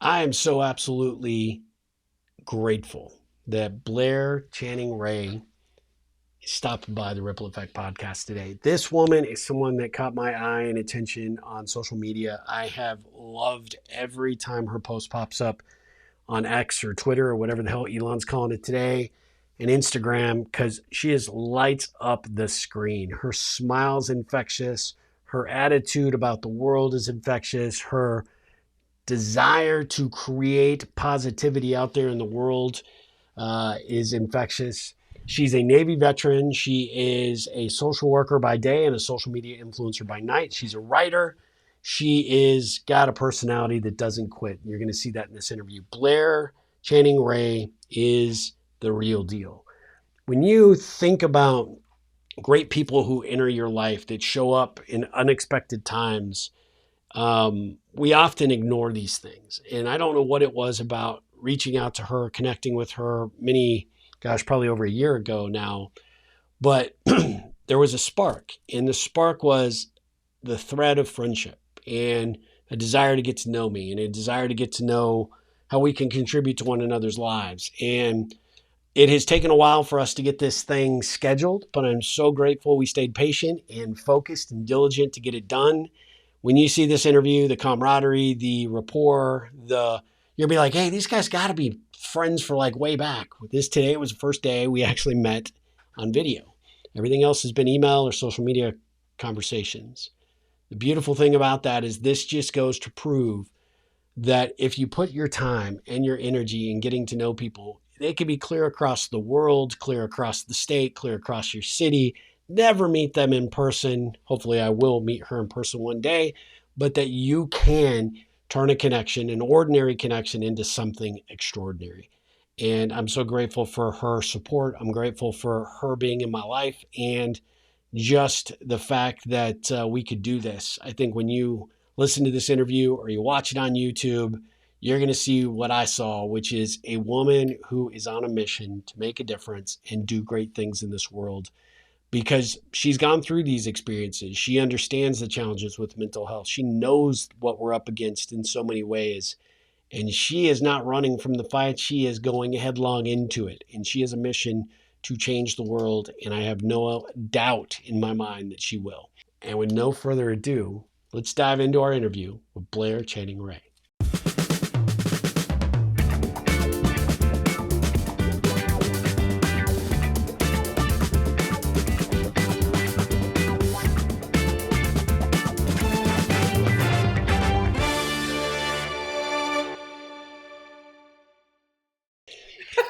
I am so absolutely grateful that Blair Channing Rae stopped by the Ripple Effect podcast today. This woman is someone that caught my eye and attention on social media. I have loved every time her post pops up on X or Twitter or whatever the hell Elon's calling it today, and Instagram, because she just lights up the screen. Her smile's infectious. Her attitude about the world is infectious. Her desire to create positivity out there in the world is infectious. She's a Navy veteran. She is a social worker by day and a social media influencer by night. She's a writer. She is got a personality that doesn't quit. You're going to see that in this interview. Blair Channing Rae is the real deal. When you think about great people who enter your life that show up in unexpected times, we often ignore these things. And I don't know what it was about reaching out to her, connecting with her probably over a year ago now, but there was a spark. And the spark was the thread of friendship and a desire to get to know me and a desire to get to know how we can contribute to one another's lives. And it has taken a while for us to get this thing scheduled, but I'm so grateful we stayed patient and focused and diligent to get it done. When you see this interview, the camaraderie, the rapport, you'll be like, hey, these guys got to be friends for like way back. With this today, it was the first day we actually met on video. Everything else has been email or social media conversations. The beautiful thing about that is this just goes to prove that if you put your time and your energy in getting to know people, they can be clear across the world, clear across the state, clear across your city. Never meet them in person. Hopefully, I will meet her in person one day, but that you can turn a connection, an ordinary connection, into something extraordinary. And I'm so grateful for her support. I'm grateful for her being in my life and just the fact that we could do this. I think when you listen to this interview or you watch it on YouTube, you're going to see what I saw, which is a woman who is on a mission to make a difference and do great things in this world because she's gone through these experiences. She understands the challenges with mental health. She knows what we're up against in so many ways. And she is not running from the fight. She is going headlong into it. And she has a mission to change the world. And I have no doubt in my mind that she will. And with no further ado, let's dive into our interview with Blair Channing Rae.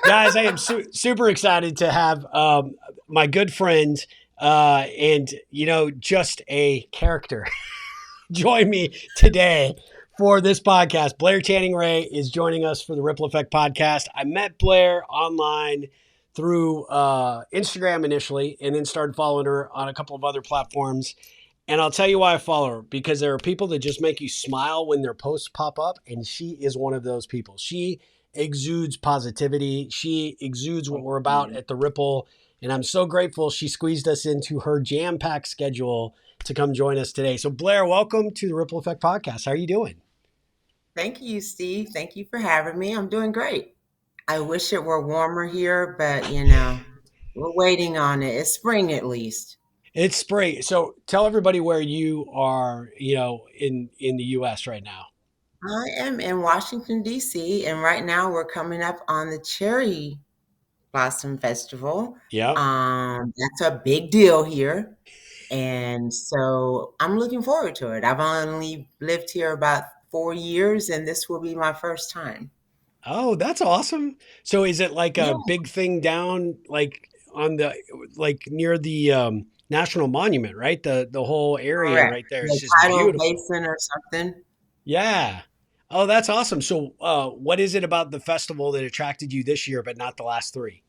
Guys, I am super excited to have my good friend and, just a character join me today for this podcast. Blair Channing Rae is joining us for the Ripple Effect podcast. I met Blair online through Instagram initially and then started following her on a couple of other platforms. And I'll tell you why I follow her, because there are people that just make you smile when their posts pop up. And she is one of those people. She exudes positivity. She exudes what we're about at the Ripple. And I'm so grateful she squeezed us into her jam-packed schedule to come join us today. So Blair, welcome to the Ripple Effect podcast. How are you doing? Thank you, Steve. Thank you for having me. I'm doing great. I wish it were warmer here, but we're waiting on it. It's spring at least. It's spring. So tell everybody where you are, in the US right now. I am in Washington, D.C., and right now we're coming up on the Cherry Blossom Festival. Yep. That's a big deal here. And so I'm looking forward to it. I've only lived here about 4 years, and this will be my first time. Oh, that's awesome. So is it like Yeah, a big thing down like on the like near the National Monument, right? The whole area correct. right there is The just tidal beautiful. basin or something. Yeah. Oh, that's awesome. So what is it about the festival that attracted you this year but not the last three?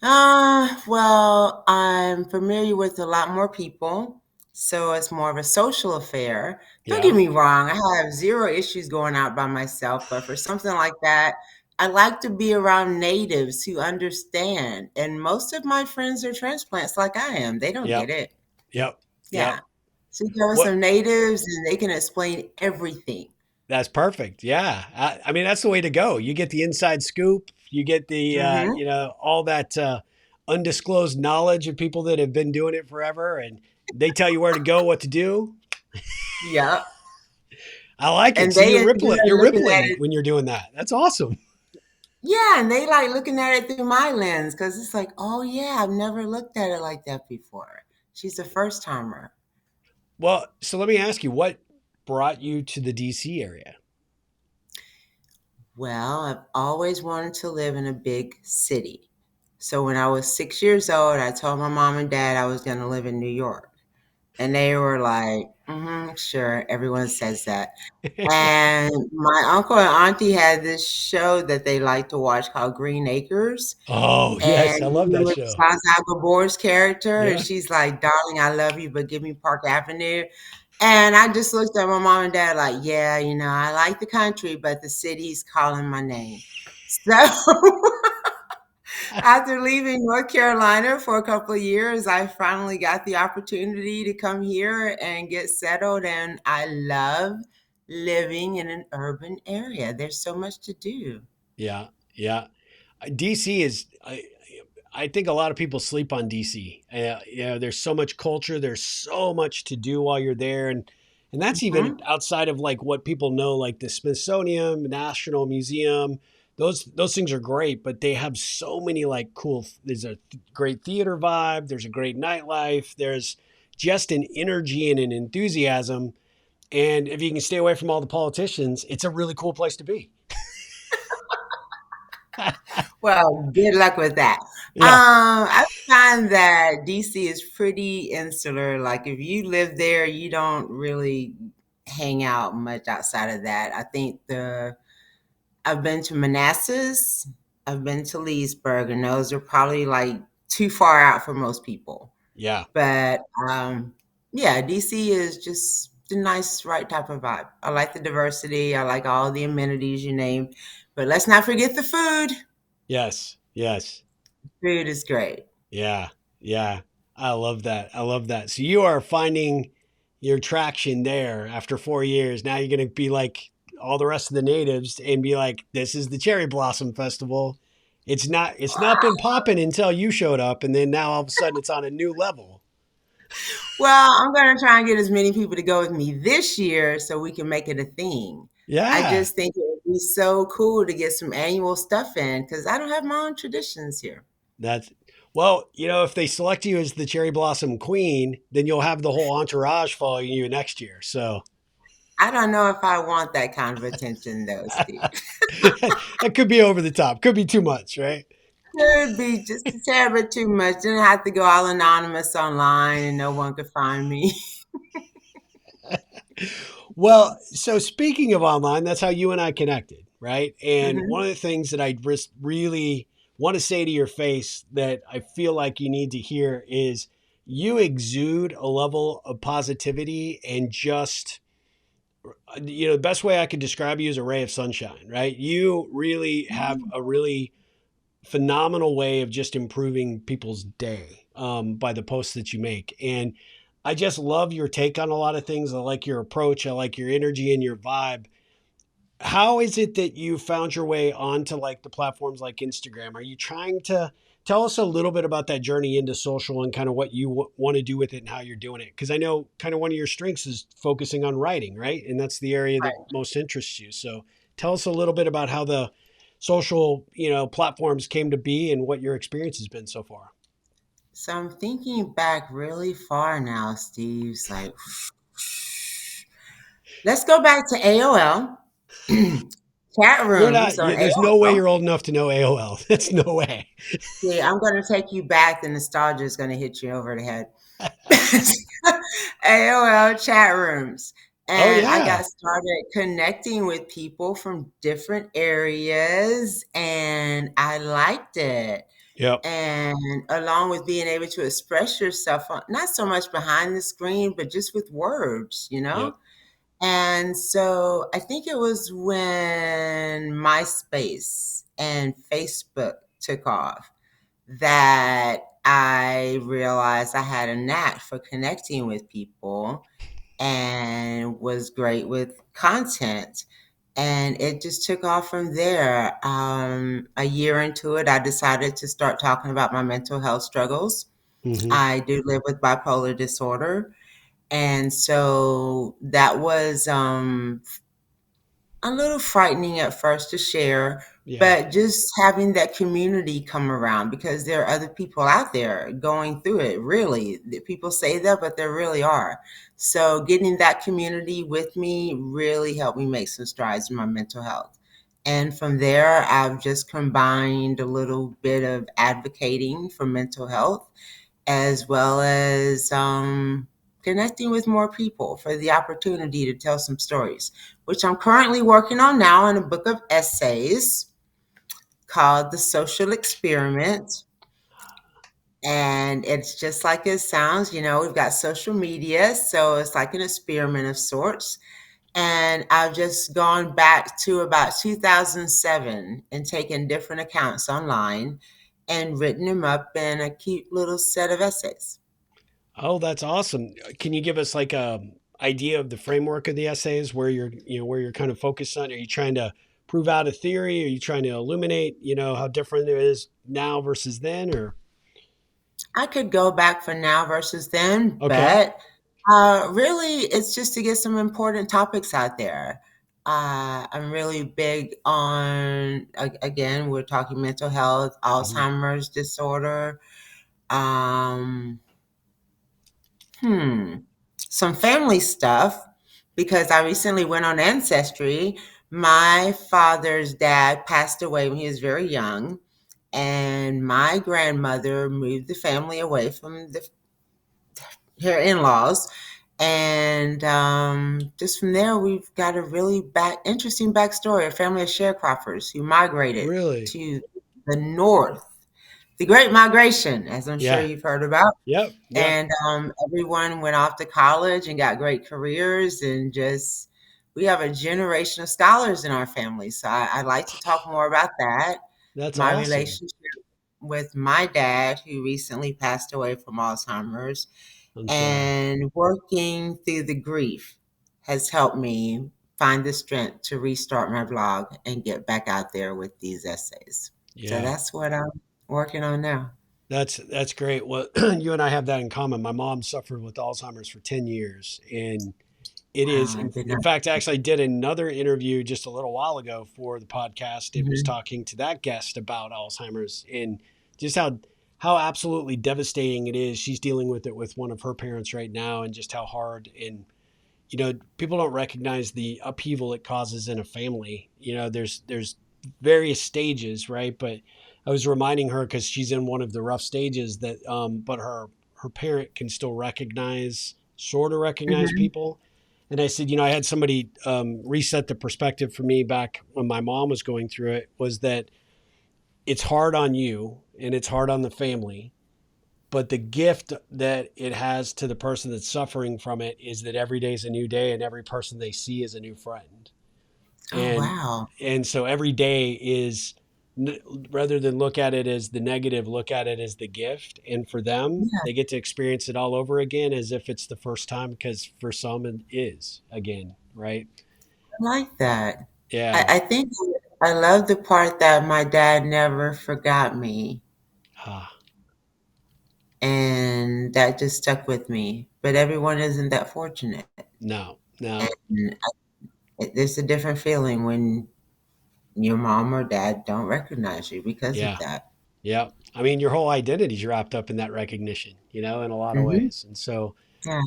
Well, I'm familiar with a lot more people, so it's more of a social affair. Don't get Yeah. me wrong, I have zero issues going out by myself, but for something like that, I like to be around natives who understand. And most of my friends are transplants like I am. They don't get Yep. it. Yep. Yeah. Yep. So you go with What some natives and they can explain everything. That's perfect. Yeah. I mean, that's the way to go. You get the inside scoop. You get the, Hmm. all that undisclosed knowledge of people that have been doing it forever, and they tell you where to go, what to do. Yep. I like it. And So they you're enjoy rippling. You're looking at rippling it. when you're doing that. That's awesome. Yeah, and they like looking at it through my lens because it's like, oh yeah, I've never looked at it like that before. She's a first timer. Well, so let me ask you, what brought you to the DC area? Well, I've always wanted to live in a big city. So when I was 6 years old, I told my mom and dad I was going to live in New York. And they were like, sure, everyone says that. And my uncle and auntie had this show that they liked to watch called Green Acres. Oh, And yes. I you love that remember show. Zsa Zsa Gabor's character? And Yeah. she's like, darling, I love you, but give me Park Avenue. And I just looked at my mom and dad like, yeah, I like the country, but the city's calling my name. So after leaving North Carolina for a couple of years, I finally got the opportunity to come here and get settled. And I love living in an urban area. There's so much to do. Yeah. Yeah. DC is, I think a lot of people sleep on DC. There's so much culture. There's so much to do while you're there. And that's even Hmm. outside of like what people know, like the Smithsonian, National Museum. Those things are great, but they have so many like cool, there's a great theater vibe. There's a great nightlife. There's just an energy and an enthusiasm. And if you can stay away from all the politicians, it's a really cool place to be. Well, good luck with that. Yeah. I find that DC is pretty insular. Like if you live there, you don't really hang out much outside of that. I think the I've been to Manassas, I've been to Leesburg, and those are probably like too far out for most people. Yeah. But yeah, DC is just the nice, right type of vibe. I like the diversity. I like all the amenities you named. But let's not forget the food. Yes. Yes. Food is great. Yeah, yeah. I love that. I love that. So you are finding your traction there after 4 years. Now you're going to be like all the rest of the natives and be like, this is the Cherry Blossom Festival. It's not been popping until you showed up. And then now all of a sudden it's on a new level. Well, I'm going to try and get as many people to go with me this year so we can make it a thing. I Yeah. just think it would be so cool to get some annual stuff in because I don't have my own traditions here. That's, well, if they select you as the Cherry Blossom Queen, then you'll have the whole entourage following you next year. So I don't know if I want that kind of attention though, Steve. that could be over the top, could be too much, right? Could be just a tad bit too much. Then I have to go all anonymous online and no one could find me. Well, so speaking of online, that's how you and I connected, right? And one Hmm. of the things that I just really want to say to your face that I feel like you need to hear is you exude a level of positivity and just, the best way I could describe you is a ray of sunshine, right? You really have a really phenomenal way of just improving people's day by the posts that you make. And I just love your take on a lot of things. I like your approach. I like your energy and your vibe. How is it that you found your way onto like the platforms like Instagram? Are you trying to tell us a little bit about that journey into social and kind of what you want to do with it and how you're doing it? Because I know kind of one of your strengths is focusing on writing, right? And that's the area that most interests you. So tell us a little bit about how the social, platforms came to be and what your experience has been so far. So I'm thinking back really far now, Steve. It's like, let's go back to AOL. Chat You're not. rooms on There's no way AOL. you're old enough to know AOL. That's no way. See, I'm going to take you back. The nostalgia is going to hit you over the head. AOL chat rooms. Oh And I yeah. got started connecting with people from different areas, and I liked it. Yep. And along with being able to express yourself, not so much behind the screen, but just with words, you Yep. know? And so I think it was when MySpace and Facebook took off that I realized I had a knack for connecting with people. and was great with content. And it just took off from there. A year into it, I decided to start talking about my mental health struggles. Hmm. I do live with bipolar disorder. And so that was a little frightening at first to share, Yeah. but just having that community come around because there are other people out there going through it. Really, people say that, but there really are. So getting that community with me really helped me make some strides in my mental health. And from there, I've just combined a little bit of advocating for mental health as well as connecting with more people for the opportunity to tell some stories, which I'm currently working on now in a book of essays called The Social Experiment. And it's just like it sounds, we've got social media, so it's like an experiment of sorts. And I've just gone back to about 2007 and taken different accounts online and written them up in a cute little set of essays. Oh, that's awesome. Can you give us like a idea of the framework of the essays where where you're kind of focused on? Are you trying to prove out a theory? Are you trying to illuminate, how different it is now versus then or I could go back for now versus then, okay. but really, it's just to get some important topics out there. I'm really big on, again, we're talking mental health, Hmm. Alzheimer's disorder, um, hmm, some family stuff, because I recently went on Ancestry. My father's dad passed away when he was very young, and my grandmother moved the family away from her in-laws. And just from there, we've got a really interesting backstory. A family of sharecroppers who migrated Really? to the north, the Great Migration, as I'm sure Yeah. you've heard about. Yep. Yep. And everyone went off to college and got great careers, and just we have a generation of scholars in our family. So I'd like to talk more about that. That's My awesome. relationship with my dad, who recently passed away from Alzheimer's, I'm sorry. and working through the grief has helped me find the strength to restart my blog and get back out there with these essays. So Yeah. that's what I'm working on now. That's great. Well, you and I have that in common. My mom suffered with Alzheimer's for 10 years and it is, Wow, I did in not. fact, actually, I did another interview just a little while ago for the podcast. It was Mhm. talking to that guest about Alzheimer's and just how absolutely devastating it is. She's dealing with it with one of her parents right now, and just how hard and people don't recognize the upheaval it causes in a family. There's various stages, right? But I was reminding her because she's in one of the rough stages that, but her parent can still sort of recognize Mhm. people. And I said, I had somebody reset the perspective for me back when my mom was going through it. Was that it's hard on you and it's hard on the family, but the gift that it has to the person that's suffering from it is that every day is a new day and every person they see is a new friend. Oh, and wow. and so every day is, rather than look at it as the negative, look at it as the gift, and for them Yeah, they get to experience it all over again as if it's the first time, because for some it is again, right? I like that. Yeah. I think I love the part that my dad never forgot me, Ah, and that just stuck with me. But everyone isn't that fortunate. no, no. And there's a different feeling when your mom or dad don't recognize you because of Yeah. that. Yeah. I mean, your whole identity is wrapped up in that recognition, in a lot of Mhm. ways. And so Yeah,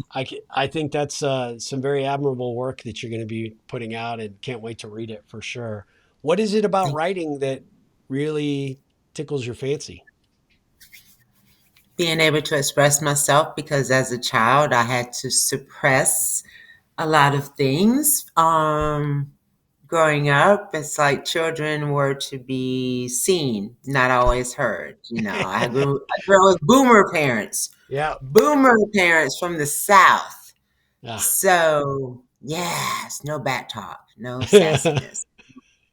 I think that's some very admirable work that you're going to be putting out, and can't wait to read it for sure. What is it about thank writing that really tickles your fancy? being able to express myself because as a child, I had to suppress a lot of things. Growing up, it's like children were to be seen, not always heard. I grew up with Yeah. boomer parents from the South. Ah. So, yes, no back talk, no sassiness.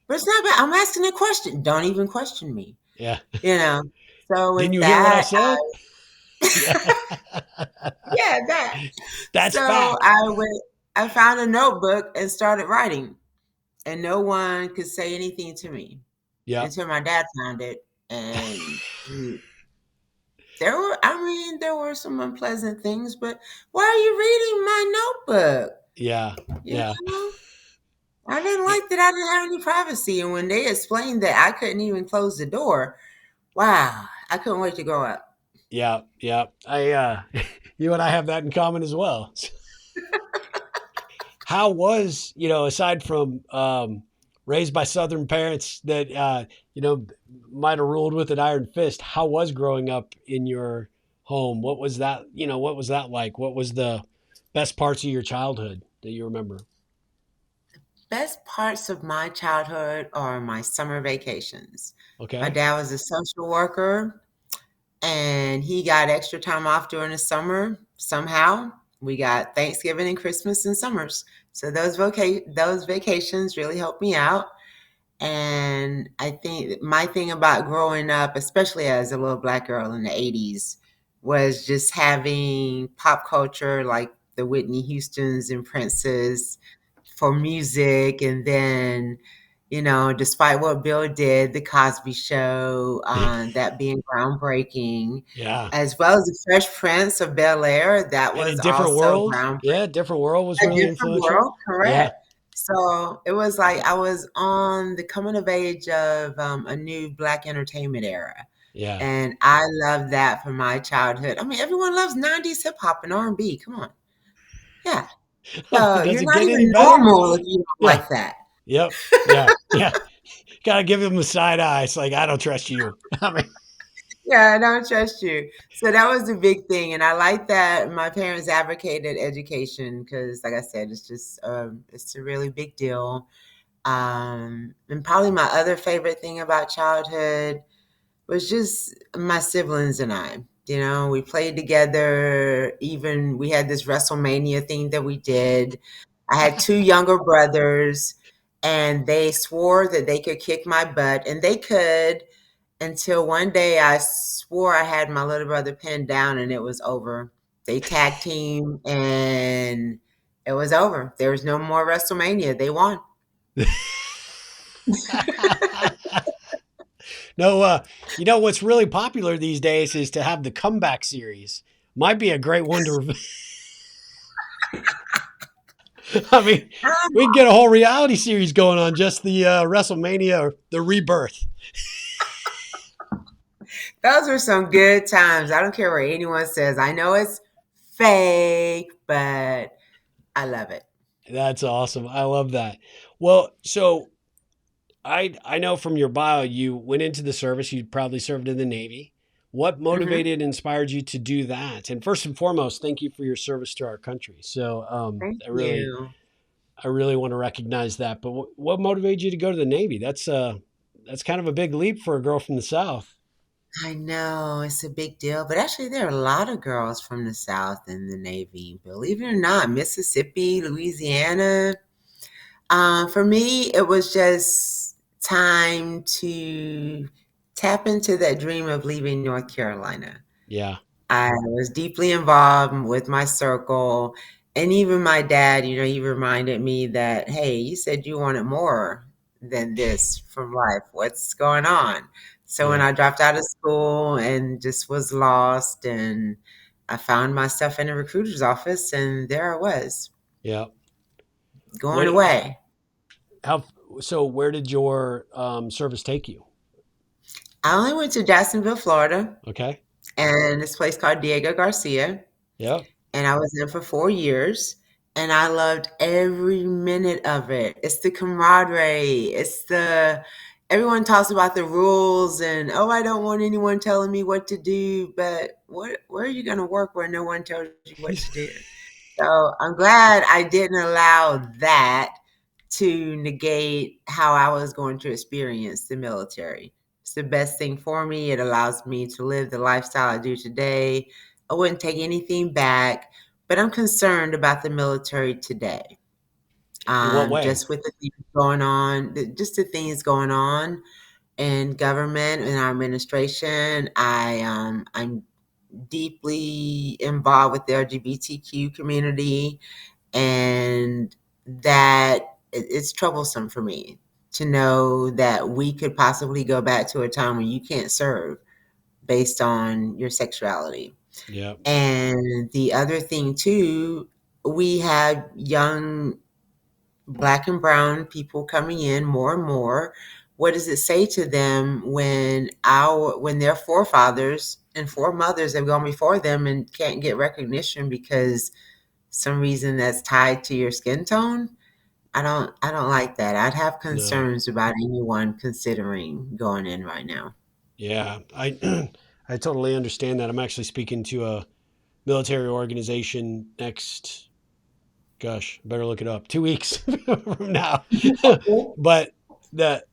But it's not bad. I'm asking a question. Don't even question me. Yeah. You know. So Didn't with you hear what I that, said? Yeah. Yeah, that. That's So fact. I found a notebook and started writing, and no one could say anything to me Yep. until my dad found it. And there were, I mean, there were some unpleasant things, but why are you reading my notebook? Yeah. You Yeah. know, I didn't like that I didn't have any privacy. And when they explained that I couldn't even close the door, wow, I couldn't wait to grow up. Yeah. Yeah. You and I have that in common as well. How was, aside from raised by Southern parents that, might have ruled with an iron fist, how was growing up in your home? What was that, what was that like? What was the best parts of your childhood that you remember? Best parts of my childhood are my summer vacations. My Okay. dad was a social worker and he got extra time off during the summer somehow. We got Thanksgiving and Christmas and summers. So those vacations really helped me out. And I think my thing about growing up, especially as a little black girl in the 80s, was just having pop culture like the Whitney Houstons and Princes for music. And then, despite what Bill did, The Cosby Show, that being groundbreaking, Yeah. as well as The Fresh Prince of Bel Air, that And a was different also world. groundbreaking. Yeah. Different world was A really different influential. world, Yeah. correct. So it was like I was on the coming of age of a new black entertainment era. Yeah. And I love that from my childhood. I mean, everyone loves 90s hip hop and R&B. Come on. Yeah. I mean, So does you're it not get any even better? normal if you don't Yeah. like that. Yep. Yeah. Yeah. Gotta give him a side eye. It's like, I don't trust you. I mean, Yeah, I don't trust you. So that was the big thing. And I like that my parents advocated education because, like I said, it's a really big deal. And probably my other favorite thing about childhood was just my siblings and I. We played together. Even we had this WrestleMania thing that we did. I had two younger brothers, and they swore that they could kick my butt, and they could until one day I swore I had my little brother pinned down, and it was over. They tag team, and it was over. There was no more WrestleMania. They won. no, what's really popular these days is to have the comeback series. Might be a great one to. I mean, we can get a whole reality series going on just the WrestleMania or the rebirth. Those were some good times. I don't care what anyone says. I know it's fake, but I love it. That's awesome. I love that. Well, so I know from your bio you went into the service. You probably served in the Navy. What Hmm. motivated and inspired you to do that? And first and foremost, thank you for your service to our country. So Thank I really you. I really want to recognize that. But what motivated you to go to the Navy? That's kind of a big leap for a girl from the South. I know it's a big deal, but actually, there are a lot of girls from the South in the Navy. Believe it or not, Mississippi, Louisiana. For me, it was just time to tap into that dream of leaving North Carolina. Yeah. I was deeply involved with my circle. And even my dad, he reminded me that, hey, you said you wanted more than this from life. What's going on? So when Yeah. I dropped out of school and just was lost, and I found myself in a recruiter's office, and there I was Yeah. going What? away. How? So where did your service take you? I only went to Jacksonville, Florida, Okay. and this place called Diego Garcia. Yep. And I was there for 4 years, and I loved every minute of it. It's the camaraderie. Everyone talks about the rules and, "Oh, I don't want anyone telling me what to do," but where are you gonna work where no one tells you what to do? So, I'm glad I didn't allow that to negate how I was going to experience the military. It's the best thing for me. It allows me to live the lifestyle I do today. I wouldn't take anything back, but I'm concerned about the military today. In what way? Just with the things going on, just the things going on in government and our administration. I'm deeply involved with the LGBTQ community, and that it's troublesome for me to know that we could possibly go back to a time when you can't serve based on your sexuality. Yeah. And the other thing too, we have young black and brown people coming in more and more. What does it say to them when their forefathers and foremothers have gone before them and can't get recognition because some reason that's tied to your skin tone? I don't like that. I'd have No. concerns about anyone considering going in right now. Yeah. I I totally understand that. I'm actually speaking to a military organization next, gosh, I better look it up. 2 weeks from now. But the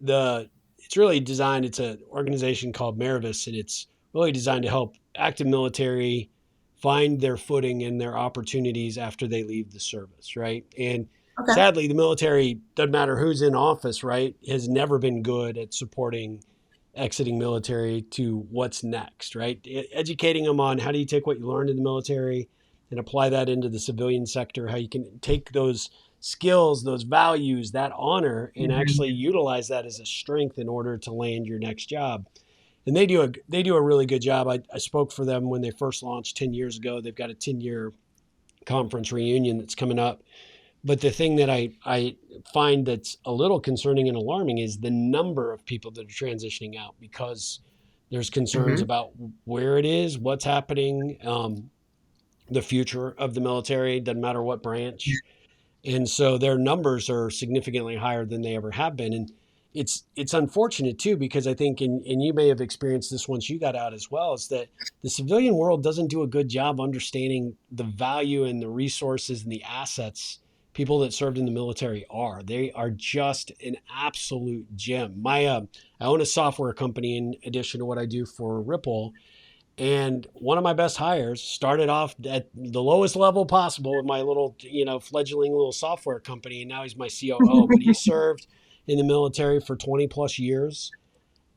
the it's really designed. It's an organization called Merivis, and it's really designed to help active military find their footing and their opportunities after they leave the service, right? And Okay. sadly, the military, doesn't matter who's in office, right, has never been good at supporting exiting military to what's next, right? Educating them on how do you take what you learned in the military and apply that into the civilian sector, how you can take those skills, those values, that honor, and actually Mhm. utilize that as a strength in order to land your next job. And they do a really good job. I spoke for them when they first launched 10 years ago. They've got a 10-year conference reunion that's coming up. But the thing that I find that's a little concerning and alarming is the number of people that are transitioning out because there's concerns Mhm. about where it is, what's happening, the future of the military, doesn't matter what branch. And so their numbers are significantly higher than they ever have been. And it's unfortunate too, because I think, and you may have experienced this once you got out as well, is that the civilian world doesn't do a good job understanding the value and the resources and the assets people that served in the military are. They are just an absolute gem. I own a software company in addition to what I do for Ripple, and one of my best hires started off at the lowest level possible with my little, fledgling little software company. And now he's my COO, but he served in the military for 20 plus years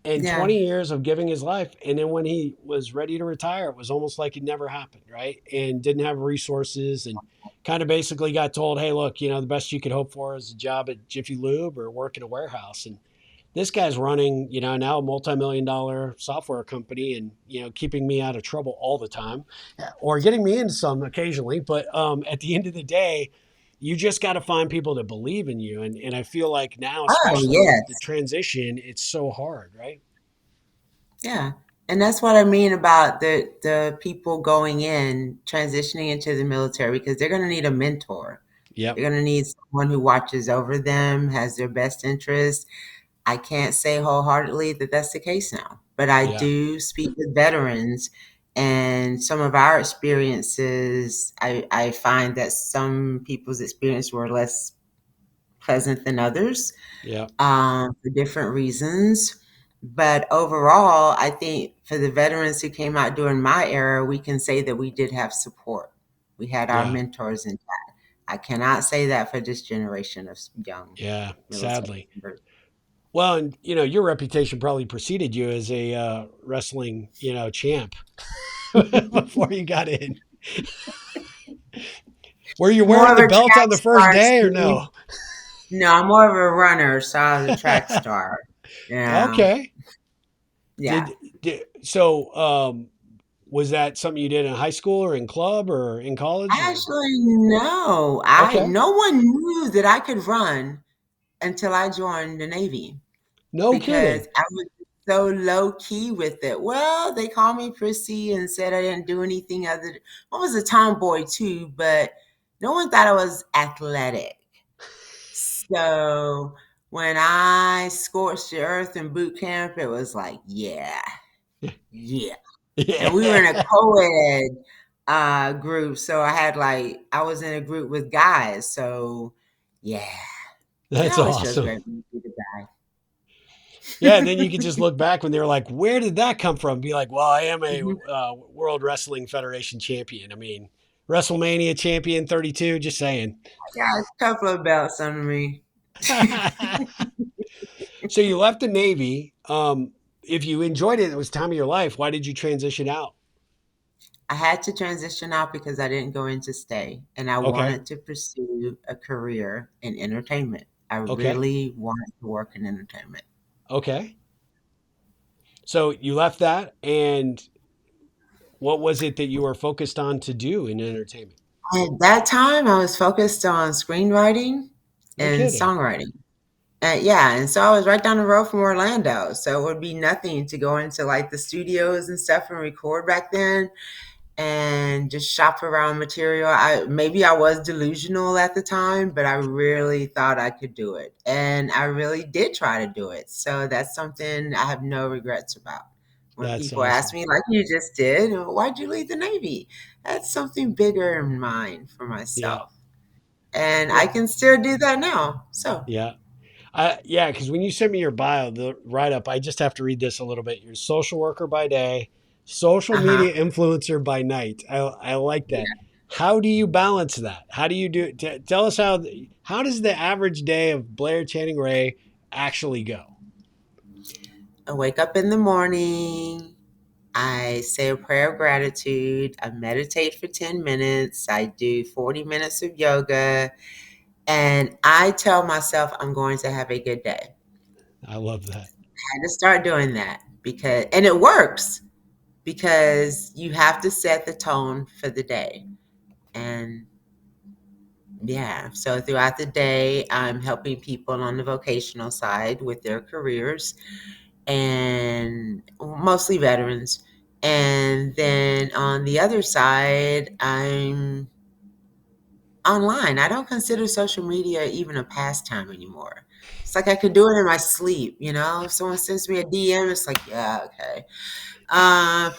and Yeah. 20 years of giving his life. And then when he was ready to retire, it was almost like it never happened, right? And didn't have resources and kind of basically got told, hey, look, the best you could hope for is a job at Jiffy Lube or work in a warehouse. And this guy's running, now a multi-million dollar software company and, keeping me out of trouble all the time or getting me into some occasionally. But at the end of the day, you just got to find people that believe in you. And I feel like now, Oh, especially with the yes. transition, it's so hard, right? Yeah. And that's what I mean about the people going in, transitioning into the military, because they're going to need a mentor. Yep. They're going to need someone who watches over them, has their best interest. I can't say wholeheartedly that that's the case now, but I Yeah. do speak with veterans, and some of our experiences, I find that some people's experience were less pleasant than others, Yeah. for different reasons. But overall, I think for the veterans who came out during my era, we can say that we did have support. We had our Yeah. mentors in that. I cannot say that for this generation of young Yeah. military Sadly. members. Well, and your reputation probably preceded you as a wrestling, champ before you got in. Were you More wearing of the a belt on track the first star, day or Steve. no? No, I'm more of a runner, so I was a track star. Yeah, Okay. yeah. So was that something you did in high school or in club or in college or Actually, no. I okay. no one knew that I could run until I joined the Navy No because kidding. I was so low key with it. Well, they called me prissy and said I didn't do anything other. I was a tomboy too, but no one thought I was athletic. So when I scorched the earth in boot camp, it was like, yeah, yeah. And we were in a Yeah. co-ed group, so I was in a group with guys. So yeah, it That's always feels awesome. great when you be the guy. Yeah, and then you could just look back when they were like, "Where did that come from?" Be like, "Well, I am a Mhm. World Wrestling Federation champion. I mean, WrestleMania champion 32. Just saying." I got a couple of belts under me. So you left the Navy. If you enjoyed it, it was time of your life. Why did you transition out? I had to transition out because I didn't go in to stay, and I Okay. wanted to pursue a career in entertainment. I Okay. really wanted to work in entertainment. Okay. So you left that, and what was it that you were focused on to do in entertainment? At that time, I was focused on screenwriting No and kidding. songwriting. Yeah, and so I was right down the road from Orlando, so it would be nothing to go into like the studios and stuff and record back then and just shop around material. I was delusional at the time, but I really thought I could do it. And I really did try to do it. So that's something I have no regrets about. When That's people ask awesome. me, like you just did, why'd you leave the Navy? That's something bigger in mind for Yeah. myself. And I Well, can still do that now. So, yeah. Yeah, because when you sent me your bio, the write up, I just have to read this a little bit. You're a social worker by day, social uh huh. media influencer by night. I like that. Yeah. How do you balance that? How do you do it? Tell us how does the average day of Blair Channing Rae actually go? I wake up in the morning. I say a prayer of gratitude. I meditate for 10 minutes. I do 40 minutes of yoga. And I tell myself I'm going to have a good day. I love that. I had to start doing that and it works because you have to set the tone for the day. And yeah, so throughout the day, I'm helping people on the vocational side with their careers and mostly veterans. And then on the other side, I'm online. I don't consider social media even a pastime anymore. It's like I could do it in my sleep, you know? If someone sends me a DM, it's like, yeah, okay.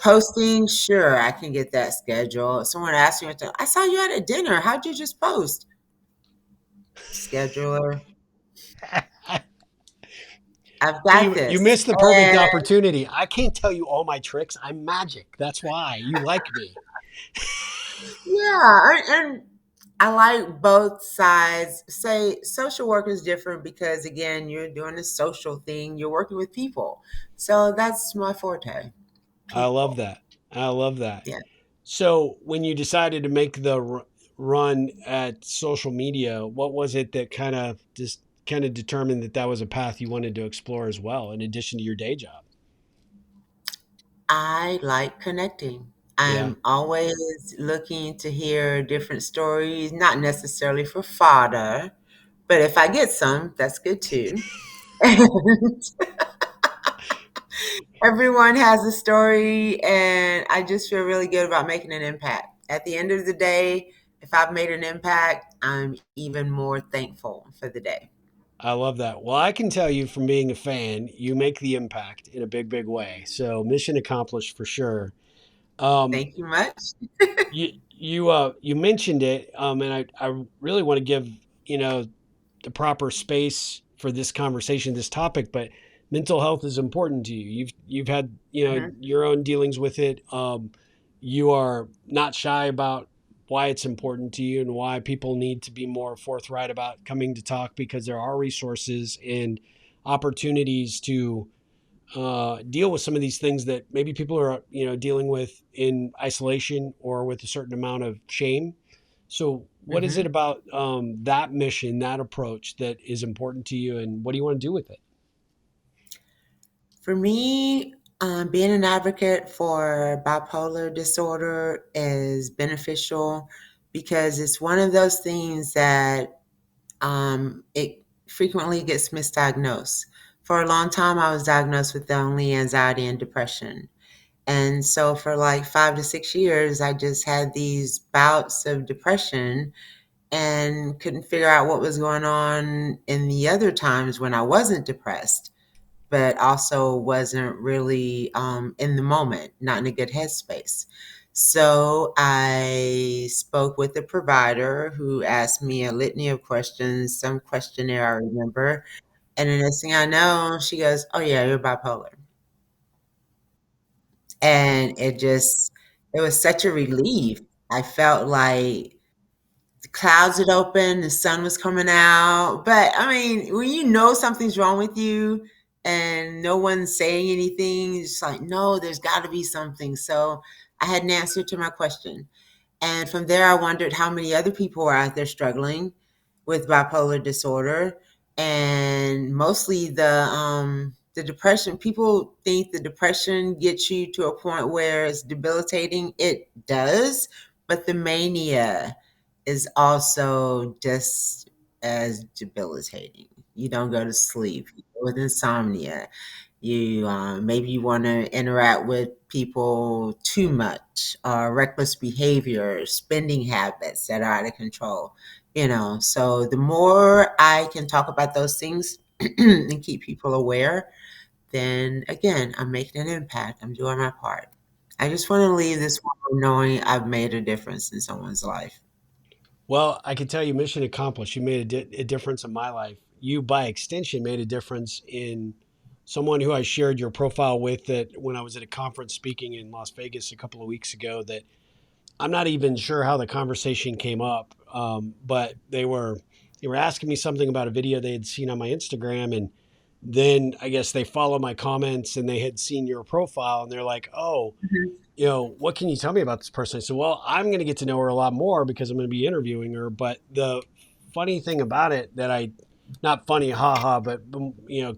Posting, sure, I can get that scheduled. If someone asks me, I saw you at a dinner. How'd you just post? Scheduler. I've got You this. missed the perfect opportunity. I can't tell you all my tricks. I'm magic. That's why you like me. Yeah, and I like both sides. Say social work is different because again, you're doing a social thing. You're working with people, so that's my forte. I love People. that. I love that. Yeah. So, when you decided to make the run at social media, what was it that kind of determined that that was a path you wanted to explore as well, in addition to your day job? I like connecting. Yeah, I'm always looking to hear different stories, not necessarily for fodder, but if I get some, that's good too. Everyone has a story, and I just feel really good about making an impact. At the end of the day, if I've made an impact, I'm even more thankful for the day. I love that. Well, I can tell you from being a fan, you make the impact in a big, big way. So, mission accomplished for sure. Um, Thank you much. you mentioned it, and I really want to give you know the proper space for this conversation, this topic, but mental health is important to you. You've had Mhm, your own dealings with it. You are not shy about why it's important to you and why people need to be more forthright about coming to talk because there are resources and opportunities to deal with some of these things that maybe people are dealing with in isolation or with a certain amount of shame. So, what is it mhm. about that mission, that approach, that is important to you, and what do you want to do with it? For me, being an advocate for bipolar disorder is beneficial because it's one of those things that it frequently gets misdiagnosed. For a long time, I was diagnosed with only anxiety and depression. And so for like 5 to 6 years, I just had these bouts of depression and couldn't figure out what was going on in the other times when I wasn't depressed, but also wasn't really in the moment, not in a good headspace. So I spoke with a provider who asked me a litany of questions, some questionnaire I remember. And the next thing I know, she goes, "Oh, yeah, you're bipolar." And it was such a relief. I felt like the clouds had opened, the sun was coming out. But I mean, when you know something's wrong with you and no one's saying anything, it's like, no, there's got to be something. So I had an answer to my question. And from there, I wondered how many other people are out there struggling with bipolar disorder, and mostly the depression. People think the depression gets you to a point where it's debilitating. It does, but the mania is also just as debilitating. You don't go to sleep. You go with insomnia. You maybe you want to interact with people too much, reckless behavior, spending habits that are out of control. So the more I can talk about those things and keep people aware, then again, I'm making an impact. I'm doing my part. I just want to leave this world knowing I've made a difference in someone's life. Well, I can tell you, mission accomplished. You made a difference in my life. You, by extension, made a difference in someone who I shared your profile with, that when I was at a conference speaking in Las Vegas a couple of weeks ago, that I'm not even sure how the conversation came up, but they were asking me something about a video they had seen on my Instagram, and then I guess they follow my comments and they had seen your profile, and they're like, "Oh, Mhm. what can you tell me about this person?" I said, "Well, I'm going to get to know her a lot more because I'm going to be interviewing her." But the funny thing about it, that I, not funny, haha, but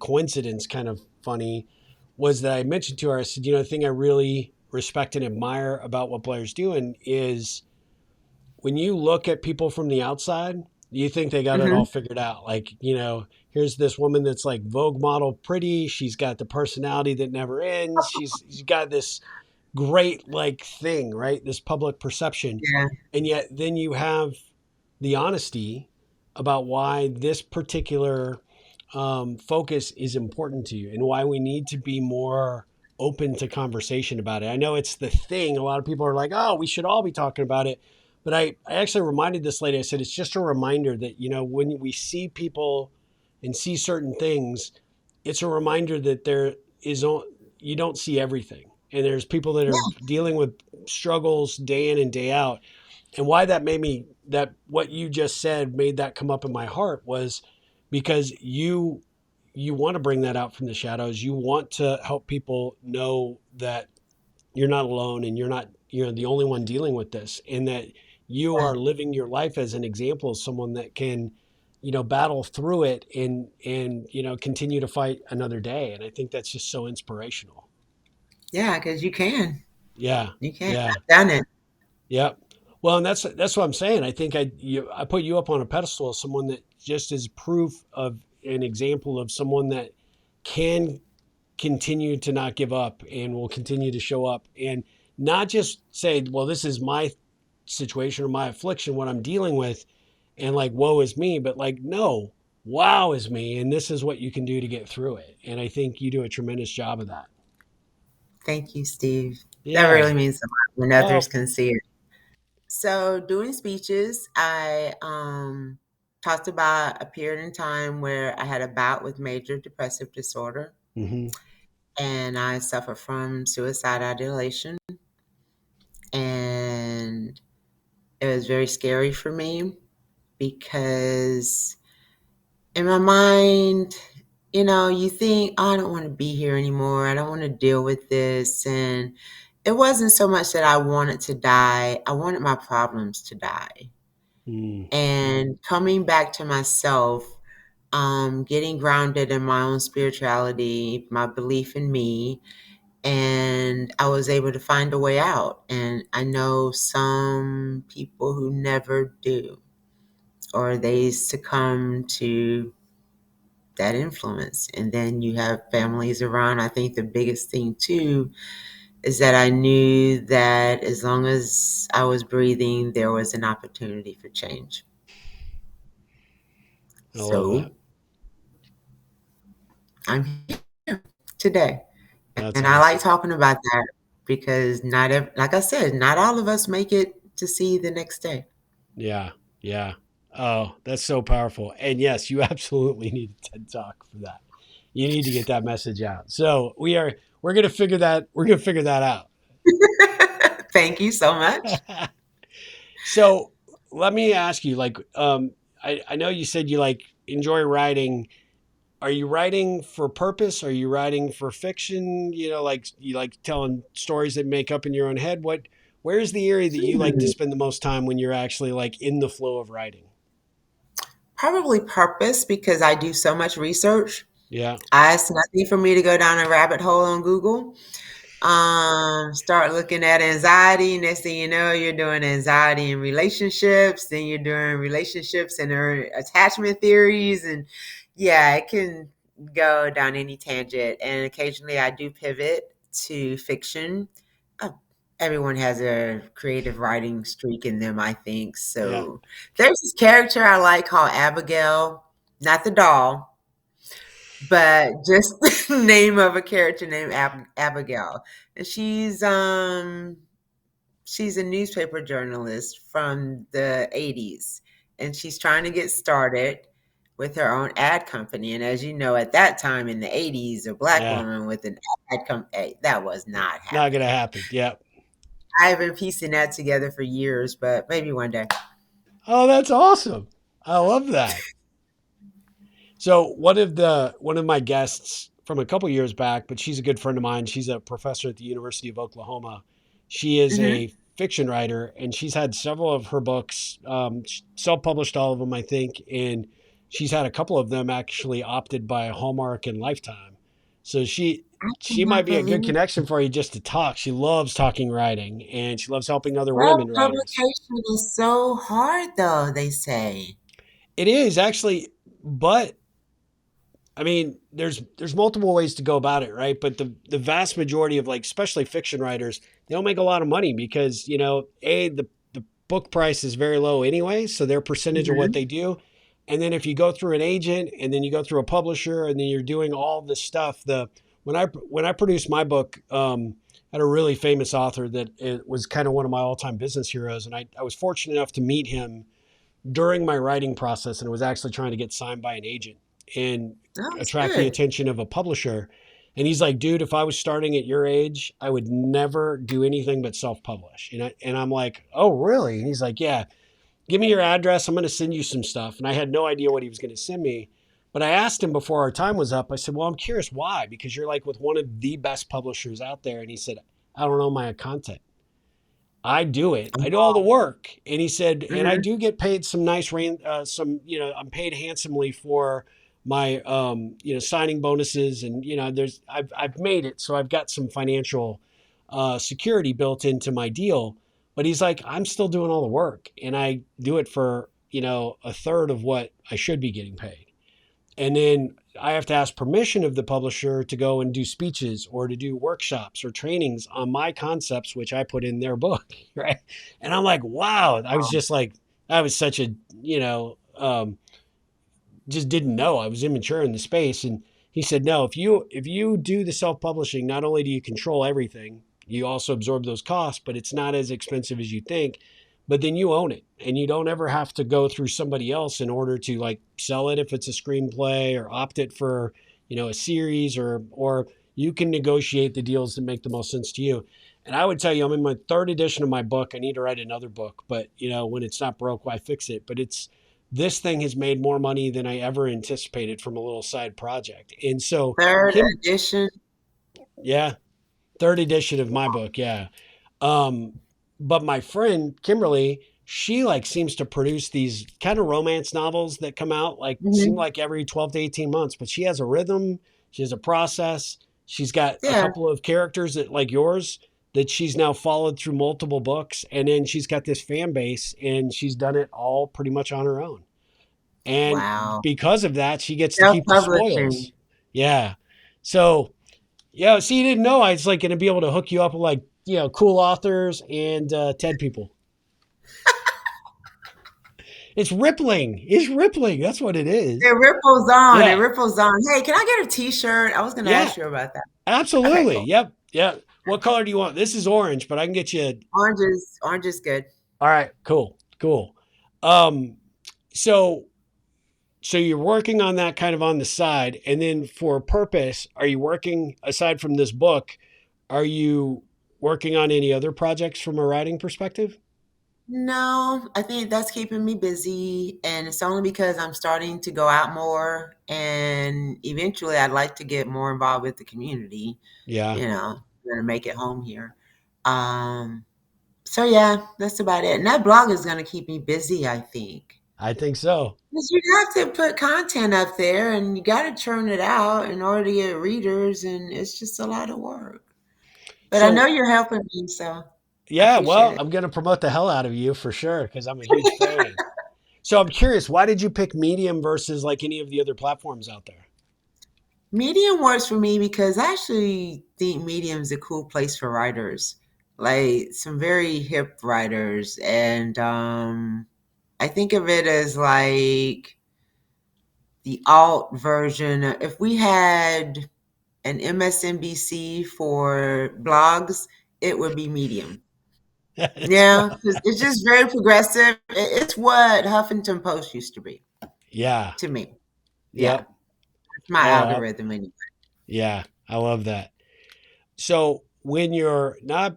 coincidence kind of funny, was that I mentioned to her, I said, the thing I really respect and admire about what Blair's doing is, when you look at people from the outside, you think they got it all Mhm. figured out. Like, here's this woman that's like Vogue model pretty. She's got the personality that never ends. She's got this great like thing, right? This public perception. Yeah. And yet then you have the honesty about why this particular focus is important to you and why we need to be more open to conversation about it. I know it's the thing. A lot of people are like, oh, we should all be talking about it. But I actually reminded this lady, I said, it's just a reminder that, when we see people and see certain things, it's a reminder that you don't see everything. And there's people that are Yeah. dealing with struggles day in and day out. And why that made me, that what you just said made that come up in my heart, was because you want to bring that out from the shadows. You want to help people know that you're not alone, and you're the only one dealing with this, and that you Yeah. are living your life as an example of someone that can, battle through it, and continue to fight another day. And I think that's just so inspirational. Yeah, because you can. Yeah. You can. Yeah. I've done it. Yep. Well, and that's what I'm saying. I think I put you up on a pedestal as someone that just is proof of an example of someone that can continue to not give up and will continue to show up, and not just say, well, this is my situation or my affliction, what I'm dealing with, and like, woe is me, but like, no, wow is me, and this is what you can do to get through it. And I think you do a tremendous job of that. Thank you, Steve. That Yeah. really means a lot when others Oh. can see it. So, doing speeches, I talked about a period in time where I had a bout with major depressive disorder, Hmm. and I suffer from suicide ideation. And it was very scary for me because in my mind, you think, oh, I don't want to be here anymore. I don't want to deal with this. And it wasn't so much that I wanted to die, I wanted my problems to die. Mm. And coming back to myself, getting grounded in my own spirituality, my belief in me, and I was able to find a way out. And I know some people who never do, or they succumb to that influence. And then you have families around. I think the biggest thing too is that I knew that as long as I was breathing, there was an opportunity for change. I love that. So I'm here today. That's And I like awesome. talking about that because like I said, not all of us make it to see the next day. Yeah. Yeah. Oh, that's so powerful. And yes, you absolutely need a TED talk for that. You need to get that message out. So we're gonna figure that out. Thank you so much. So let me ask you, like, I know you said you like enjoy writing. Are you writing for purpose? Are you writing for fiction? Like, you like telling stories that make up in your own head? Where's the area that you like to Hmm. spend the most time when you're actually like in the flow of writing? Probably purpose because I do so much research. Yeah, It's nothing for me to go down a rabbit hole on Google. Start looking at anxiety. Next thing you know, you're doing anxiety in relationships. Then you're doing relationships and attachment theories, and yeah, it can go down any tangent. And occasionally, I do pivot to fiction. Uh, Everyone has a creative writing streak in them, I think. yeah. So there's this character I like called Abigail, not the doll, but just the name of a character named Abigail. And she's a newspaper journalist from the 80s, and she's trying to get started with her own ad company. And as you know, at that time in the 80s, a black Yeah. woman with an ad company, that was not Not gonna happening. happen. Yeah. I've been piecing that together for years, but maybe one day. Oh, that's awesome. I love that. So one of my guests from a couple years back, but she's a good friend of mine. She's a professor at the University of Oklahoma. She is Hmm. a fiction writer, and she's had several of her books self-published, all of them, I think, and she's had a couple of them actually opted by Hallmark and Lifetime. So I she might cannot be a good believe connection for you just to talk. She loves talking writing, and she loves helping other women writers. self-publication is so hard, though, they say. It is actually, but I mean, there's multiple ways to go about it, right? But the vast majority of like, especially fiction writers, they don't make a lot of money because the book price is very low anyway, so their percentage of what Hmm. they do, and then if you go through an agent and then you go through a publisher and then you're doing all this stuff, the when I produced my book, I had a really famous author that it was kind of one of my all time business heroes, and I was fortunate enough to meet him during my writing process and was actually trying to get signed by an agent and Oh, that's attract the good. attention of a publisher. And he's like, dude, if I was starting at your age, I would never do anything but self-publish. And I'm like, oh, really? And he's like, yeah, give me your address. I'm going to send you some stuff. And I had no idea what he was going to send me. But I asked him before our time was up, I said, well, I'm curious why, because you're like with one of the best publishers out there. And he said, I don't know my content. I do it. I do all the work. And he said, and I Mhm. do get paid some nice some, I'm paid handsomely for my, signing bonuses. And, I've made it. So I've got some financial security built into my deal. But he's like, I'm still doing all the work and I do it for, a third of what I should be getting paid. And then I have to ask permission of the publisher to go and do speeches or to do workshops or trainings on my concepts, which I put in their book. Right. And I'm like, wow. I was just like, I was such a, just didn't know. I was immature in the space. And he said, no, if you do the self-publishing, not only do you control everything, you also absorb those costs, but it's not as expensive as you think. But then you own it and you don't ever have to go through somebody else in order to like sell it if it's a screenplay or opt it for, a series or you can negotiate the deals that make the most sense to you. And I would tell you, I'm in my third edition of my book. I need to write another book, but when it's not broke, why fix it? But this thing has made more money than I ever anticipated from a little side project. And so Third him, edition. yeah, third edition of my book, yeah. Um, but my friend Kimberly, she like seems to produce these kind of romance novels that come out like seem Mhm. like every 12 to 18 months, but she has a rhythm, she has a process. She's got a Yeah. couple of characters that like yours that she's now followed through multiple books and then she's got this fan base and she's done it all pretty much on her own. And Wow. because of that, she gets to keep the Self-publishing. spoils. Yeah. So, yeah, see, you didn't know I was like going to be able to hook you up with like, cool authors and TED people. It's rippling. It's rippling. That's what it It is. ripples on. It Yeah. ripples on. Hey, can I get a T-shirt? I was going to Yeah. ask you about that. Okay, Absolutely. cool. Yep. Yep. What color do you want? This is orange, but I can get you. Orange is good. All right. Cool. Cool. Um, so so you're working on that kind of on the side, and then for a purpose, are you working aside from this book? Are you working on any other projects from a writing perspective? No, I think that's keeping me busy, and it's only because I'm starting to go out more, and eventually I'd like to get more involved with the community, Yeah. gonna make it home here. Um, So yeah, that's about it. And that blog is going to keep me busy, I think. I think so. Because you have to put content up there and you got to churn it out in order to get readers, and it's just a lot of work. But I know So you're helping me, so I yeah, appreciate well, it. I'm going to promote the hell out of you for sure because I'm a huge fan. So I'm curious, why did you pick Medium versus like any of the other platforms out there? Medium works for me because I actually think Medium is a cool place for writers, like some very hip writers. And I think of it as like the alt version. If we had an MSNBC for blogs, it would be Medium. It's Yeah, 'cause it's just very progressive. It's what Huffington Post used to be yeah, to me. Yeah, yep. it's my Oh, algorithm anyway. yeah, I love that. So when you're not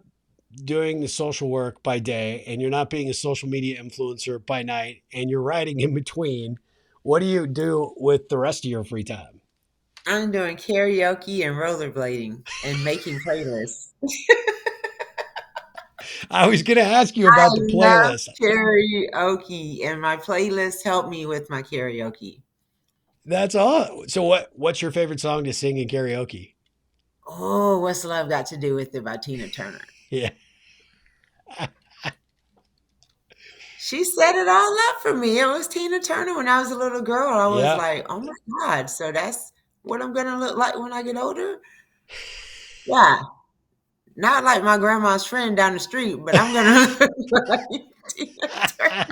doing the social work by day and you're not being a social media influencer by night and you're writing in between, what do you do with the rest of your free time? I'm doing karaoke and rollerblading and making playlists. I was going to ask you I about the love playlist. karaoke, and my playlists help me with my karaoke. That's all. So what's your favorite song to sing in karaoke? Oh, what's love got to do with it by Tina Turner? Yeah. She set it all up for me. It was Tina Turner when I was a little girl. I was Yeah. like, oh my God, so that's what I'm gonna look like when I get older? Yeah. Not like my grandma's friend down the street, but I'm gonna look like Tina Turner.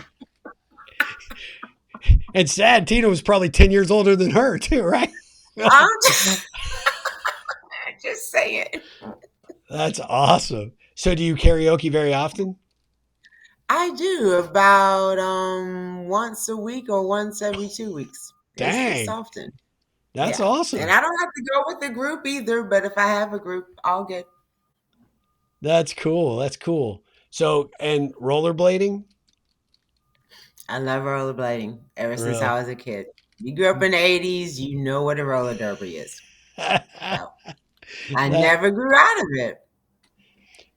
And sad, Tina was probably 10 years older than her too, right? I'm just saying. That's awesome. So do you karaoke very often? I do about once a week or once every 2 weeks. It's Dang. often. That's Yeah. And awesome. I don't have to go with the group either, but if I have a group, I'll get That's cool. That's cool. So, and rollerblading? I love rollerblading ever since Really? I was a kid. You grew up in the 80s, you know what a roller derby is. So I That never grew out of it.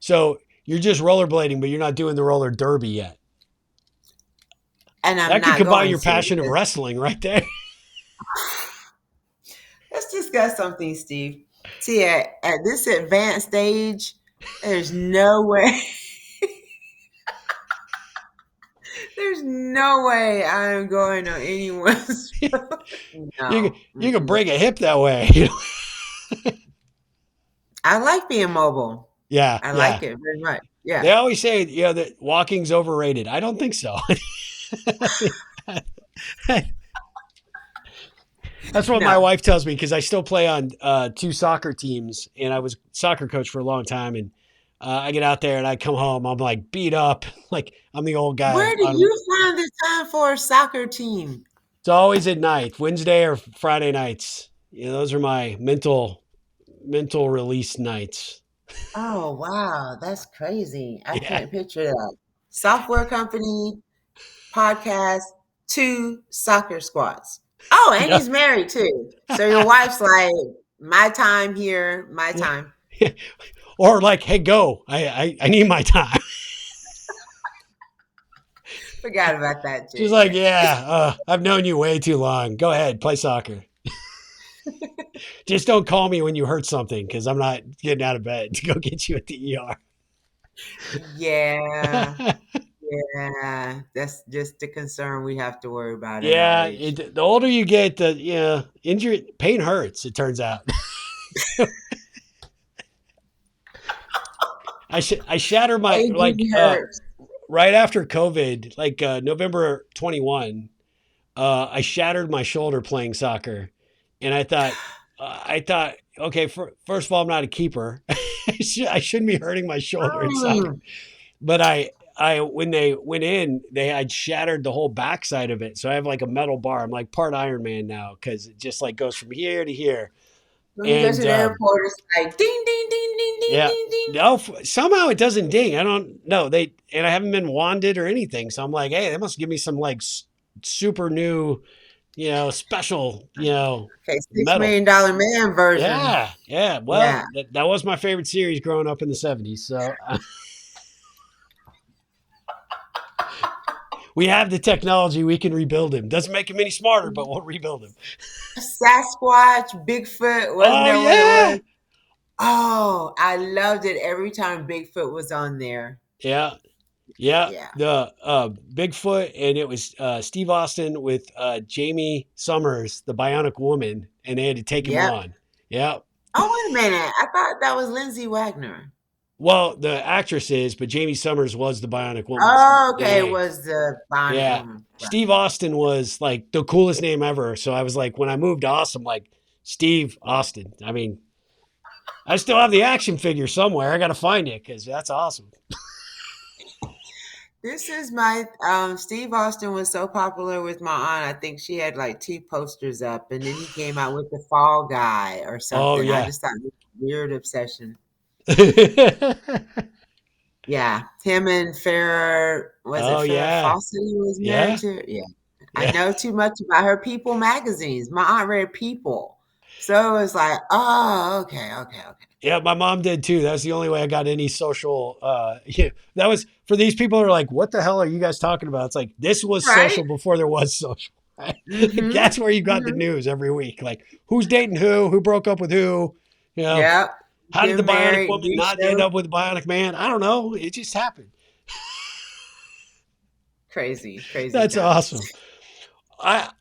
so you're just rollerblading, but you're not doing the roller derby yet. And I'm That could not combine going your to passion of because wrestling right there. let's discuss something, Steve. See, at this advanced age, there's no way, there's no way I'm going on anyone's. you No. you can Mm-mm. break a hip that way. I like being mobile. Yeah, I yeah. like it very much. They Yeah. always say, that walking's overrated. I don't think so. That's what my No. wife tells me because I still play on two soccer teams, and I was soccer coach for a long time. And I get out there and I come home, I'm like beat up, like I'm the old guy. Where do you find the time for a soccer team? It's always at night, Wednesday or Friday nights. Those are my mental release nights. Oh, wow. That's crazy. I Yeah, can't picture that. Software company, podcast, two soccer squads. Oh, and yeah, he's married too. So your wife's like, my time here, my yeah. time. Or like, hey, go! I need my time. Forgot about that, She's like, JJ. yeah, I've known you way too long. Go ahead, play soccer. Just don't call me when you hurt something because I'm not getting out of bed to go get you at the ER. Yeah, yeah. That's just the concern we have to worry about at our Yeah, age. the older you get, the injury pain hurts. It turns out. I shattered my Aging like hurts. right after COVID, like November 21. I shattered my shoulder playing soccer, and I thought, okay, first of all, I'm not a keeper. I shouldn't be hurting my shoulder in soccer. Mm. But I when they went in, they had shattered the whole backside of it. So I have like a metal bar. I'm like part Iron Man now because it just like goes from here to here. When you go to And the airport, it's like ding, ding, ding, ding, ding, yeah, ding, ding. no, somehow it doesn't ding. I don't know. And I haven't been wanded or anything. So I'm like, hey, they must give me some like super new, special, Okay, $6 metal. million man version. Yeah, yeah. Well, Yeah. that was my favorite series growing up in the '70s. So We have the technology. We can rebuild him. Doesn't make him any smarter, but we'll rebuild him. Sasquatch, Bigfoot, wasn't Oh that what it yeah, was? Oh, I loved it every time Bigfoot was on there. yeah, yeah. Yeah. The Bigfoot, and it was Steve Austin with Jamie Summers, the Bionic Woman, and they had to take him Yep. on. Yeah. Oh, wait a minute. I thought that was Lindsay Wagner. Well, the actress is, but Jamie Summers was the Bionic Woman's Oh, okay. It name. was the Bionic Yeah. Woman. Right. Steve Austin was like the coolest name ever. So I was like, when I moved to Austin, like Steve Austin. I mean, I still have the action figure somewhere. I got to find it because that's awesome. This is my Steve Austin was so popular with my aunt. I think she had like two posters up, and then he came out with the Fall Guy or Oh, something. I yeah. just thought it was a weird obsession. Oh, Yeah, him and Farrah, was it Farrah yeah. Fawcett he was married Yeah. to? Yeah. I Yeah. know too much about her People magazines. My aunt read People. So it was like, oh, okay, okay, okay. Yeah, my mom did too. That's the only way I got any social. Yeah, that was for these people who are like, "What the hell are you guys talking about?" It's like this was Right? social before there was social. Right? Mm-hmm. That's where you got the Mm-hmm. news every week. Like, who's dating who broke up with who. You know, Yep. how did the Getting bionic married, woman new not end show. up with the bionic man? I don't know. It just happened. Crazy, crazy That's times. awesome.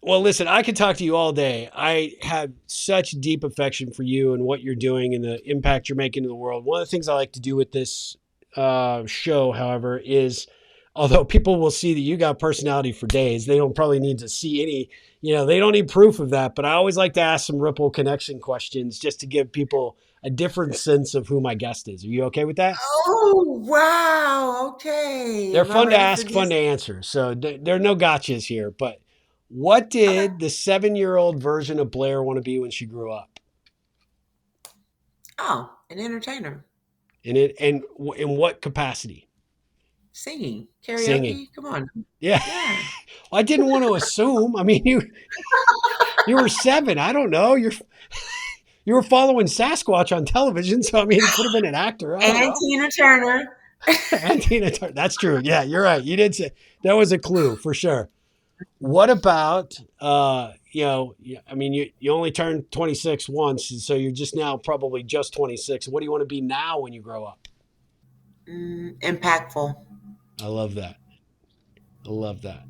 Well, listen, I could talk to you all day. I have such deep affection for you and what you're doing and the impact you're making in the world. One of the things I like to do with this show, however, is although people will see that you got personality for days, they don't probably need to see any. They don't need proof of that. But I always like to ask some ripple connection questions just to give people a different sense of who my guest is. Are you okay with that? Oh, wow. Okay. They're Am I fun to ready for ask, fun to this? answer. So there are no gotchas here. But what Okay. did the 7-year-old version of Blair want to be when she grew up? Oh, an entertainer. And in what capacity? Singing. Singing. Karaoke. Come on. Yeah. Yeah. I didn't want to assume. I mean, you were 7. I don't know. You were following Sasquatch on television, so I mean, it could have been an actor. I don't And know. Tina Turner. And Tina Turner. That's true. Yeah, you're right. You did say that was a clue for sure. What about I mean you only turned 26 once, so you're just now probably just 26. What do you want to be now when you grow up? Impactful. I love that. I love that.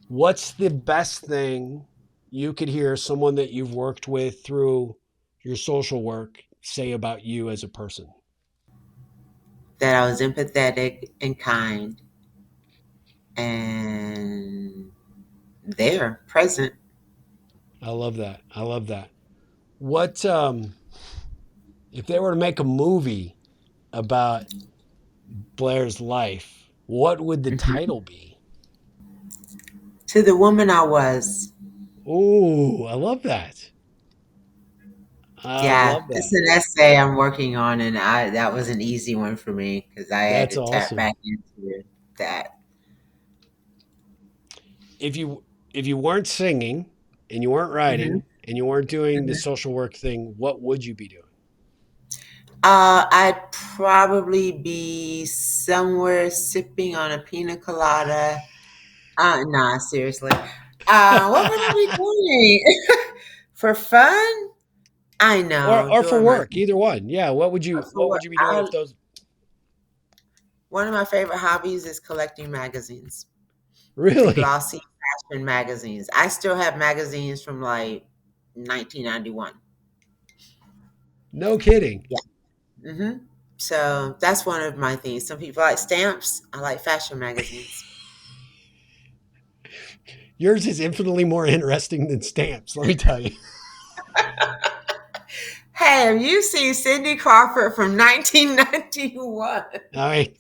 What's the best thing you could hear someone that you've worked with through your social work say about you as a person? That I was empathetic and kind and there, present. I love that. I love that. What if they were to make a movie about Blair's life, what would the Mhm. title be? To the woman I was. Oh, I love that. I Yeah, love it's that. an essay I'm working on, and I that was an easy one for me because I had That's to tap awesome. back into that. If you weren't singing and you weren't Mhm, writing and you weren't doing the mhm. social work thing, what would you be doing? I'd probably be somewhere sipping on a pina colada. Nah, seriously. What would I be doing for fun? I know, or for doing my work, either one. Yeah, for what what would you be doing if I those one of my favorite hobbies is collecting magazines, the really? glossy fashion magazines. I still have magazines from like 1991. No kidding. Yeah. So that's one of my things. Some people like stamps. I like fashion magazines. Yours is infinitely more interesting than stamps, let me tell you. Hey, have you seen Cindy Crawford from 1991? I mean,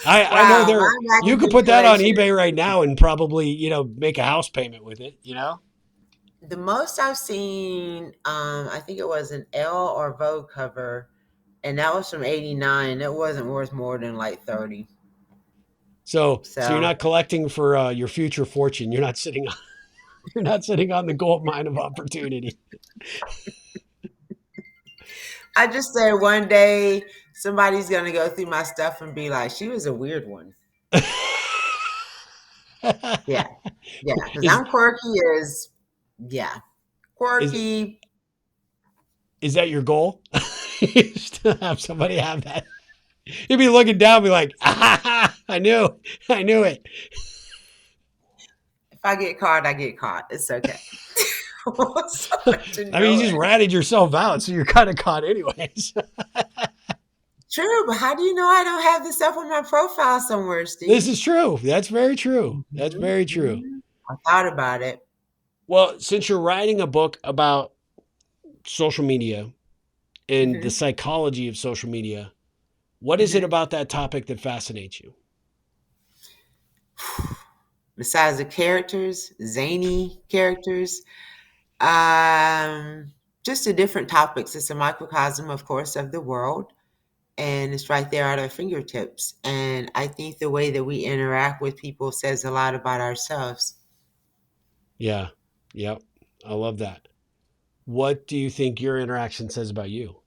I know Wow, there my you could magazine put that on collection. eBay right now and probably, make a house payment with it. The most I've seen, I think it was an Elle or Vogue cover, and that was from '89. It wasn't worth more than like 30. So you're So not collecting for your future fortune. You're not sitting on the gold mine of opportunity. I just say one day Somebody's gonna go through my stuff and be like, "She was a weird one." Yeah, yeah, because is I'm quirky as yeah, is quirky. is that your goal? Just to have somebody have that. You'd be looking down, be like, ah, I knew it. If I get caught, I get caught. It's okay. I want someone to I mean, know you just it. ratted yourself out, so you're kind of caught anyways. True, but how do you know I don't have this up on my profile somewhere, This Steve? is true. That's very true. That's Mhm, very true. mhm. I thought about it. Well, since you're writing a book about social media and the Hmm. psychology of social media, what is it Hmm. about that topic that fascinates you? Besides the characters, zany characters, um, just the different topics. It's a microcosm, of course, of the world, and it's right there at our fingertips. And I think the way that we interact with people says a lot about ourselves. Yeah. Yep. I love that. What do you think your interaction says about you?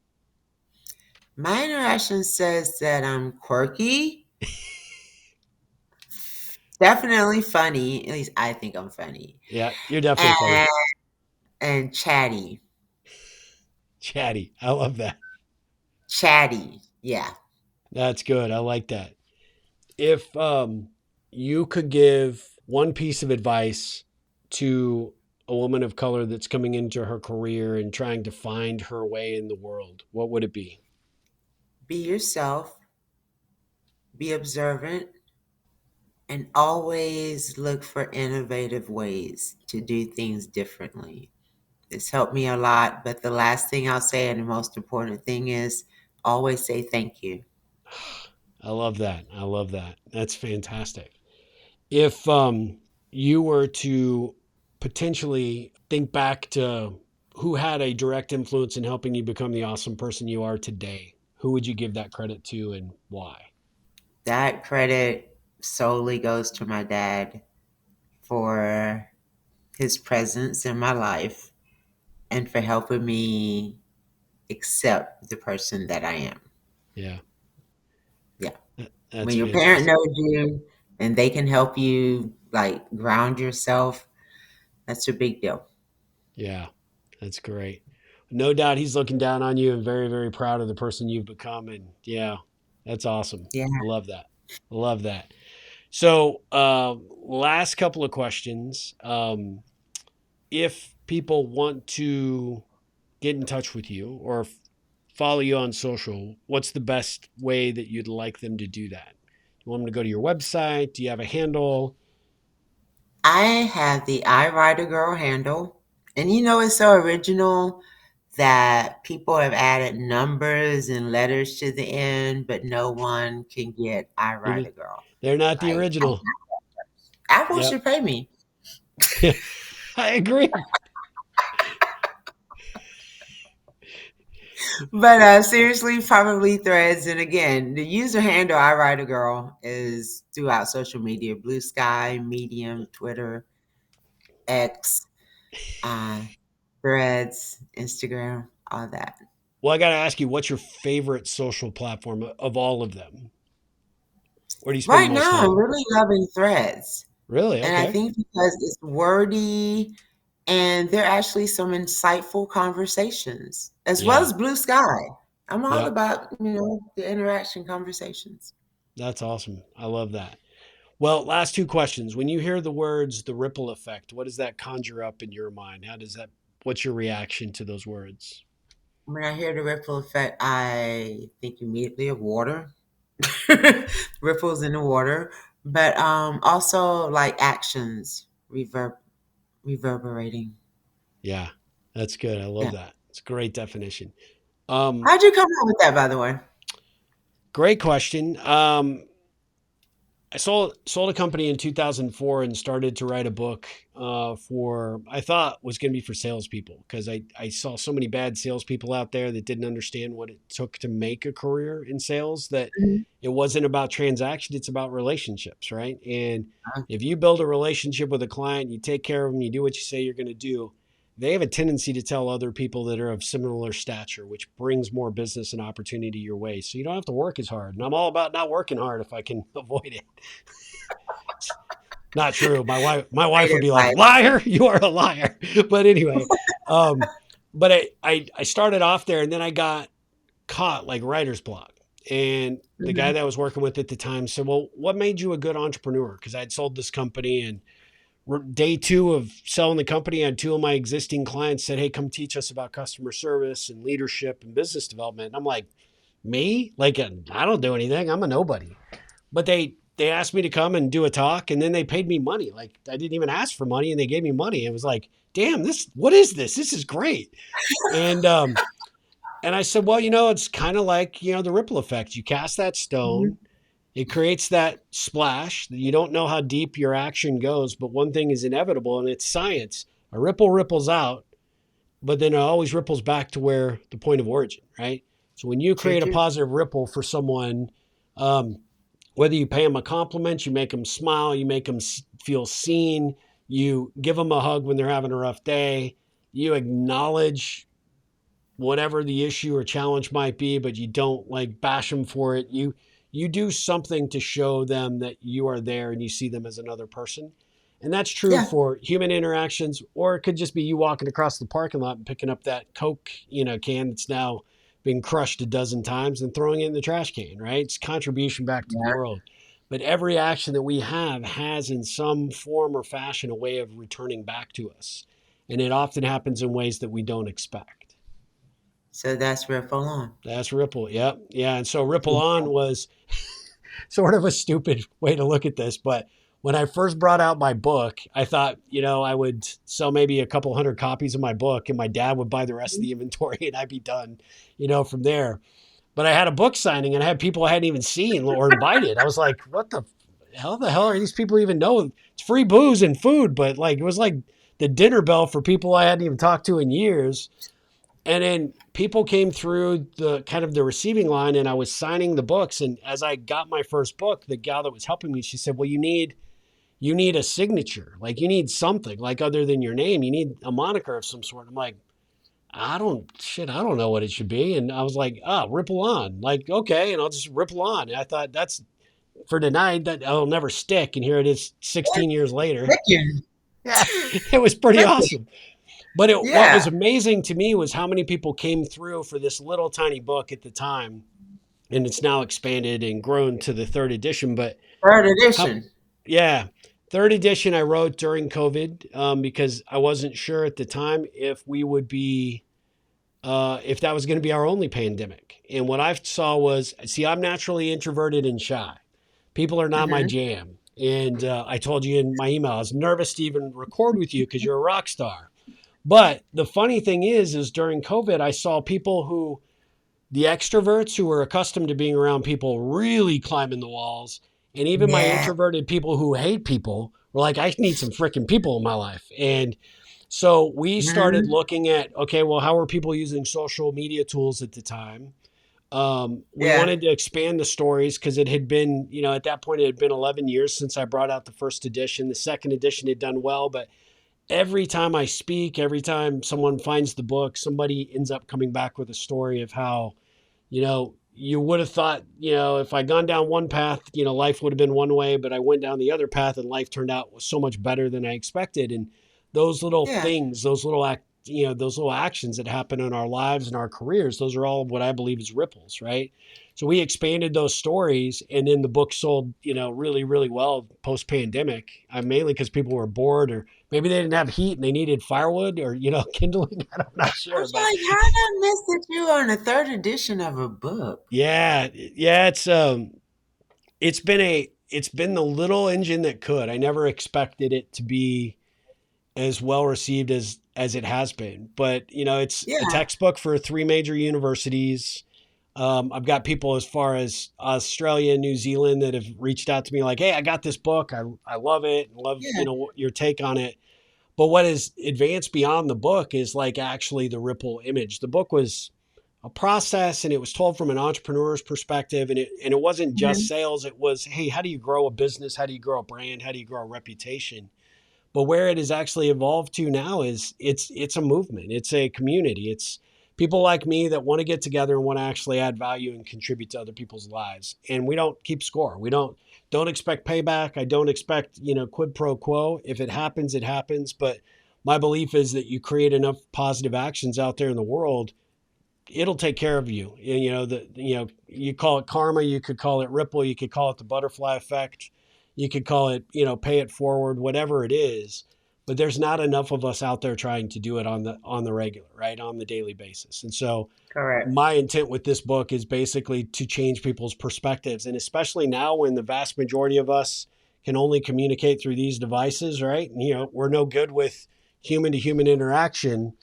My interaction says that I'm quirky, definitely funny. At least I think I'm funny, Yeah, you're definitely funny. and chatty, Chatty. I love that. chatty. Yeah. That's good. I like that. If you could give one piece of advice to a woman of color that's coming into her career and trying to find her way in the world, what would it be? Be yourself. Be observant. And always look for innovative ways to do things differently. It's helped me a lot, but the last thing I'll say and the most important thing is always say thank you. I love that. I love that. That's fantastic. If you were to potentially think back to who had a direct influence in helping you become the awesome person you are today, who would you give that credit to and why? That credit solely goes to my dad for his presence in my life and for helping me accept the person that I am. Yeah, Yeah. that's When your parent fantastic. knows you and they can help you like ground yourself, that's a big deal. Yeah, that's great. No doubt he's looking down on you and very, very proud of the person you've become. And yeah, that's awesome. Yeah. I love that. I love that. So, last couple of questions. If people want to get in touch with you or follow you on social, what's the best way that you'd like them to do that? You want them to go to your website? Do you have a handle? I have the I Write a Girl handle. And you know, it's so original that people have added numbers and letters to the end, but no one can get I Write a Girl. They're not the Like, original. Apple Yep. should pay me. I agree. But seriously, probably threads. And again, the user handle I Write a Girl is throughout social media: Blue Sky, Medium, Twitter, X, uh, threads, Instagram, all that. Well, I got to ask you, what's your favorite social platform of all of them? Where do you spend the Right most now, I'm time? really loving threads. Really? And I Okay. think because it's wordy and there are actually some insightful conversations, as well Yeah. as Blue Sky. I'm all Yep. about, the interaction conversations. That's awesome. I love that. Well, last two questions. When you hear the words the ripple effect, what does that conjure up in your mind? What's your reaction to those words? When I hear the ripple effect, I think immediately of water, ripples in the water, but also like actions reverberating. Yeah, that's good. I love Yeah. that. It's a great definition. Um, How'd you come up with that, by the way? Great question. I sold a company in 2004 and started to write a book for I thought was going to be for salespeople because I saw so many bad salespeople out there that didn't understand what it took to make a career in sales. That Mhm. it wasn't about transaction; it's about relationships, right? And if you build a relationship with a client, you take care of them, you do what you say you're going to do. they have a tendency to tell other people that are of similar stature, which brings more business and opportunity your way. So you don't have to work as hard. And I'm all about not working hard if I can avoid it. It's not true. My wife Great would be like, advice. liar, you are a liar. But anyway, um, but I started off there and then I got caught like writer's block. And the guy Mhm. that I was working with at the time said, well, what made you a good entrepreneur? Because I'd sold this company and day two of selling the company, I had two of my existing clients said, hey, come teach us about customer service and leadership and business development. And I'm like, me? Like, I don't do anything. I'm a nobody. But they asked me to come and do a talk and then they paid me money. Like I didn't even ask for money and they gave me money. It was like, damn, what is this? This is great. And and I said, well, it's kind of like, the ripple effect. You cast that Mhm. stone, it creates that splash. You don't know how deep your action goes, but one thing is inevitable, and it's science. A ripple ripples out, but then it always ripples back to where the point of origin, right? So when you True, create a true. positive ripple for someone, um, whether you pay them a compliment, you make them smile, you make them feel seen, you give them a hug when they're having a rough day, you acknowledge whatever the issue or challenge might be, but you don't like bash them for it. You do something to show them that you are there and you see them as another person. And that's true Yeah, for human interactions, or it could just be you walking across the parking lot and picking up that Coke, can that's now been crushed a dozen times and throwing it in the trash can, right? It's contribution back to the yeah. world. But every action that we have has in some form or fashion a way of returning back to us. And it often happens in ways that we don't expect. So that's Ripple on. That's Ripple. Yep. Yeah. And so Ripple On was sort of a stupid way to look at this. But when I first brought out my book, I thought, I would sell maybe a couple hundred copies of my book and my dad would buy the rest of Mhm. the inventory and I'd be done, from there. But I had a book signing and I had people I hadn't even seen or invited. I was like, what the hell are these people even know? It's free booze and food, but like, it was like the dinner bell for people I hadn't even talked to in years. And then people came through the kind of the receiving line and I was signing the books. And as I got my first book, the gal that was helping me, she said, well, you need a signature. Like you need something like other than your name. You need a moniker of some sort. I'm like, I don't know what it should be. And I was like, Ripple On. Like, okay. And I'll just ripple on. And I thought that's for tonight that I'll never stick. And here it is 16 years later. Thank you. Yeah, it was pretty Thank you. awesome. But what Yeah. was amazing to me was how many people came through for this little tiny book at the time. And it's now expanded and grown to the third edition. But Third how, edition. yeah, third edition I wrote during COVID because I wasn't sure at the time if that was going to be our only pandemic. And what I saw was, see, I'm naturally introverted and shy. People are not my Hmm. jam. And I told you in my email, I was nervous to even record with you because you're a rock star. But the funny thing is during COVID, I saw people the extroverts who were accustomed to being around people really climbing the walls. And even my Yeah. introverted people who hate people were like, I need some freaking people in my life. And so we started Hmm. looking at, okay, well, how are people using social media tools at the time? We Yeah. wanted to expand the stories because it had been, at that point, it had been 11 years since I brought out the first edition. The second edition had done well, but every time I speak, every time someone finds the book, somebody ends up coming back with a story of how, you would have thought, if I'd gone down one path, life would have been one way, but I went down the other path and life turned out so much better than I expected. And those little Yeah. things, those little actions that happen in our lives and our careers, those are all what I believe is ripples, right? So we expanded those stories and then the book sold, really, really well post pandemic. Mainly because people were bored or maybe they didn't have heat and they needed firewood or, kindling. I'm not I sure, was but like, how did I miss that you on a third edition of a book? yeah, it's been the little engine that could. I never expected it to be as well received as it has been. But it's a Yeah. textbook for three major universities. I've got people as far as Australia and New Zealand that have reached out to me like, "Hey, I got this book. I love it. Love Yeah. your take on it." But what is advanced beyond the book is like actually the ripple image. The book was a process and it was told from an entrepreneur's perspective and it wasn't just Hmm. sales. It was, hey, how do you grow a business? How do you grow a brand? How do you grow a reputation? But where it has actually evolved to now is it's a movement. It's a community. It's people like me that want to get together and want to actually add value and contribute to other people's lives. And we don't keep score. We don't expect payback. I don't expect, quid pro quo. If it happens, it happens. But my belief is that you create enough positive actions out there in the world, it'll take care of you. And, you call it karma, you could call it ripple, you could call it the butterfly effect, you could call it, pay it forward, whatever it is. But there's not enough of us out there trying to do it on the regular, right, on the daily basis. And so Correct. my intent with this book is basically to change people's perspectives, and especially now when the vast majority of us can only communicate through these devices, right? And, we're no good with human to human interaction.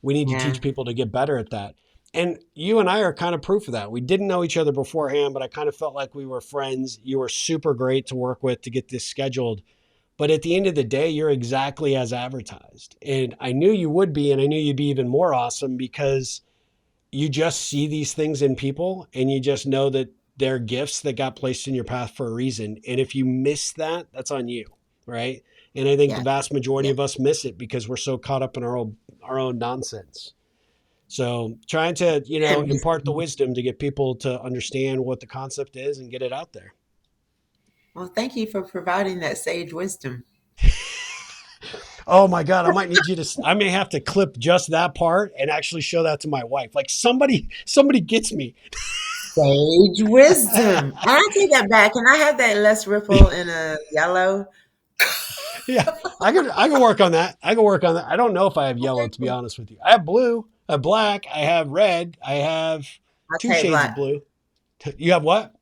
We need to Yeah. teach people to get better at that. And you and I are kind of proof of that. We didn't know each other beforehand, but I kind of felt like we were friends. You were super great to work with to get this scheduled. But at the end of the day, you're exactly as advertised. And I knew you would be, and I knew you'd be even more awesome because you just see these things in people and you just know that they're gifts that got placed in your path for a reason. And if you miss that, that's on you, right? And I think the Yes. vast majority Yes. of us miss it because we're so caught up in our own nonsense. So trying to, And impart the wisdom to get people to understand what the concept is and get it out there. well, thank you for providing that sage wisdom. Oh my God, I may have to clip just that part and actually show that to my wife. Like somebody gets me. Sage wisdom. And I take that back. Can I have that less ripple in a yellow? Yeah, I can work on that. I can work on that. I don't know if I have yellow, Okay, to be cool. honest with you. I have blue, I have black, I have red, I have I'll two take shades of black. blue. You have what?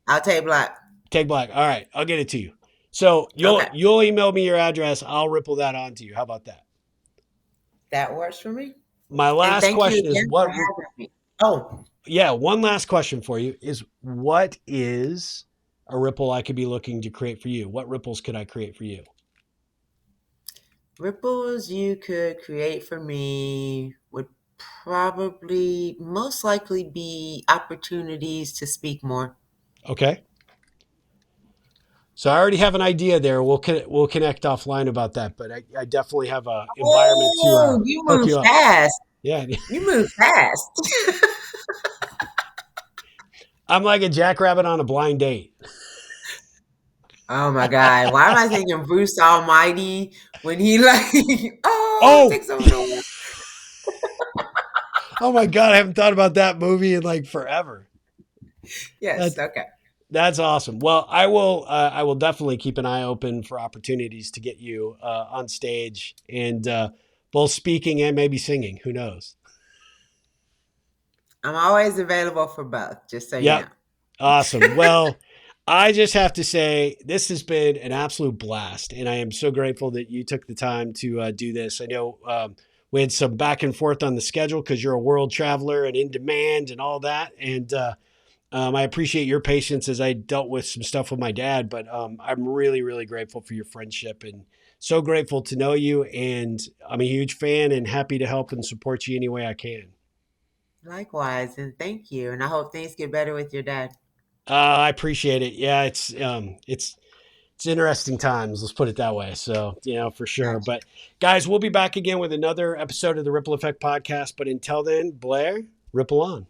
I'll take black. Take black. All right, I'll get it to you. So you'll Okay. you'll email me your address. I'll ripple that on to you. How about that? That works for me. My And last thank you question is again for what? having me. Oh, Yeah, one last question for you is what is a ripple I could be looking to create for you? What ripples could I create for you? ripples you could create for me would probably most likely be opportunities to speak more. Okay. So I already have an idea there. We'll connect offline about that, but I definitely have a environment to Oh, you hook move you up. fast. Yeah, You move fast. I'm like a jackrabbit on a blind date. Oh my God. Why am I thinking Bruce Almighty when he like, oh, Oh, takes over the world? oh my God! I haven't thought about that movie in like forever. Yes. That Okay. that's awesome. Well, I will definitely keep an eye open for opportunities to get you on stage and both speaking and maybe singing. Who knows? I'm always available for both, just so you know. Yep. Awesome. Well, I just have to say this has been an absolute blast, and I am so grateful that you took the time to do this. I know we had some back and forth on the schedule because you're a world traveler and in demand and all that, and I appreciate your patience as I dealt with some stuff with my dad. But I'm really, really grateful for your friendship and so grateful to know you. And I'm a huge fan and happy to help and support you any way I can. Likewise, and thank you. And I hope things get better with your dad. I appreciate it. Yeah, it's interesting times. Let's put it that way. So, for sure. Gotcha. But guys, we'll be back again with another episode of the Ripple Effect podcast. But until then, Blair, ripple on.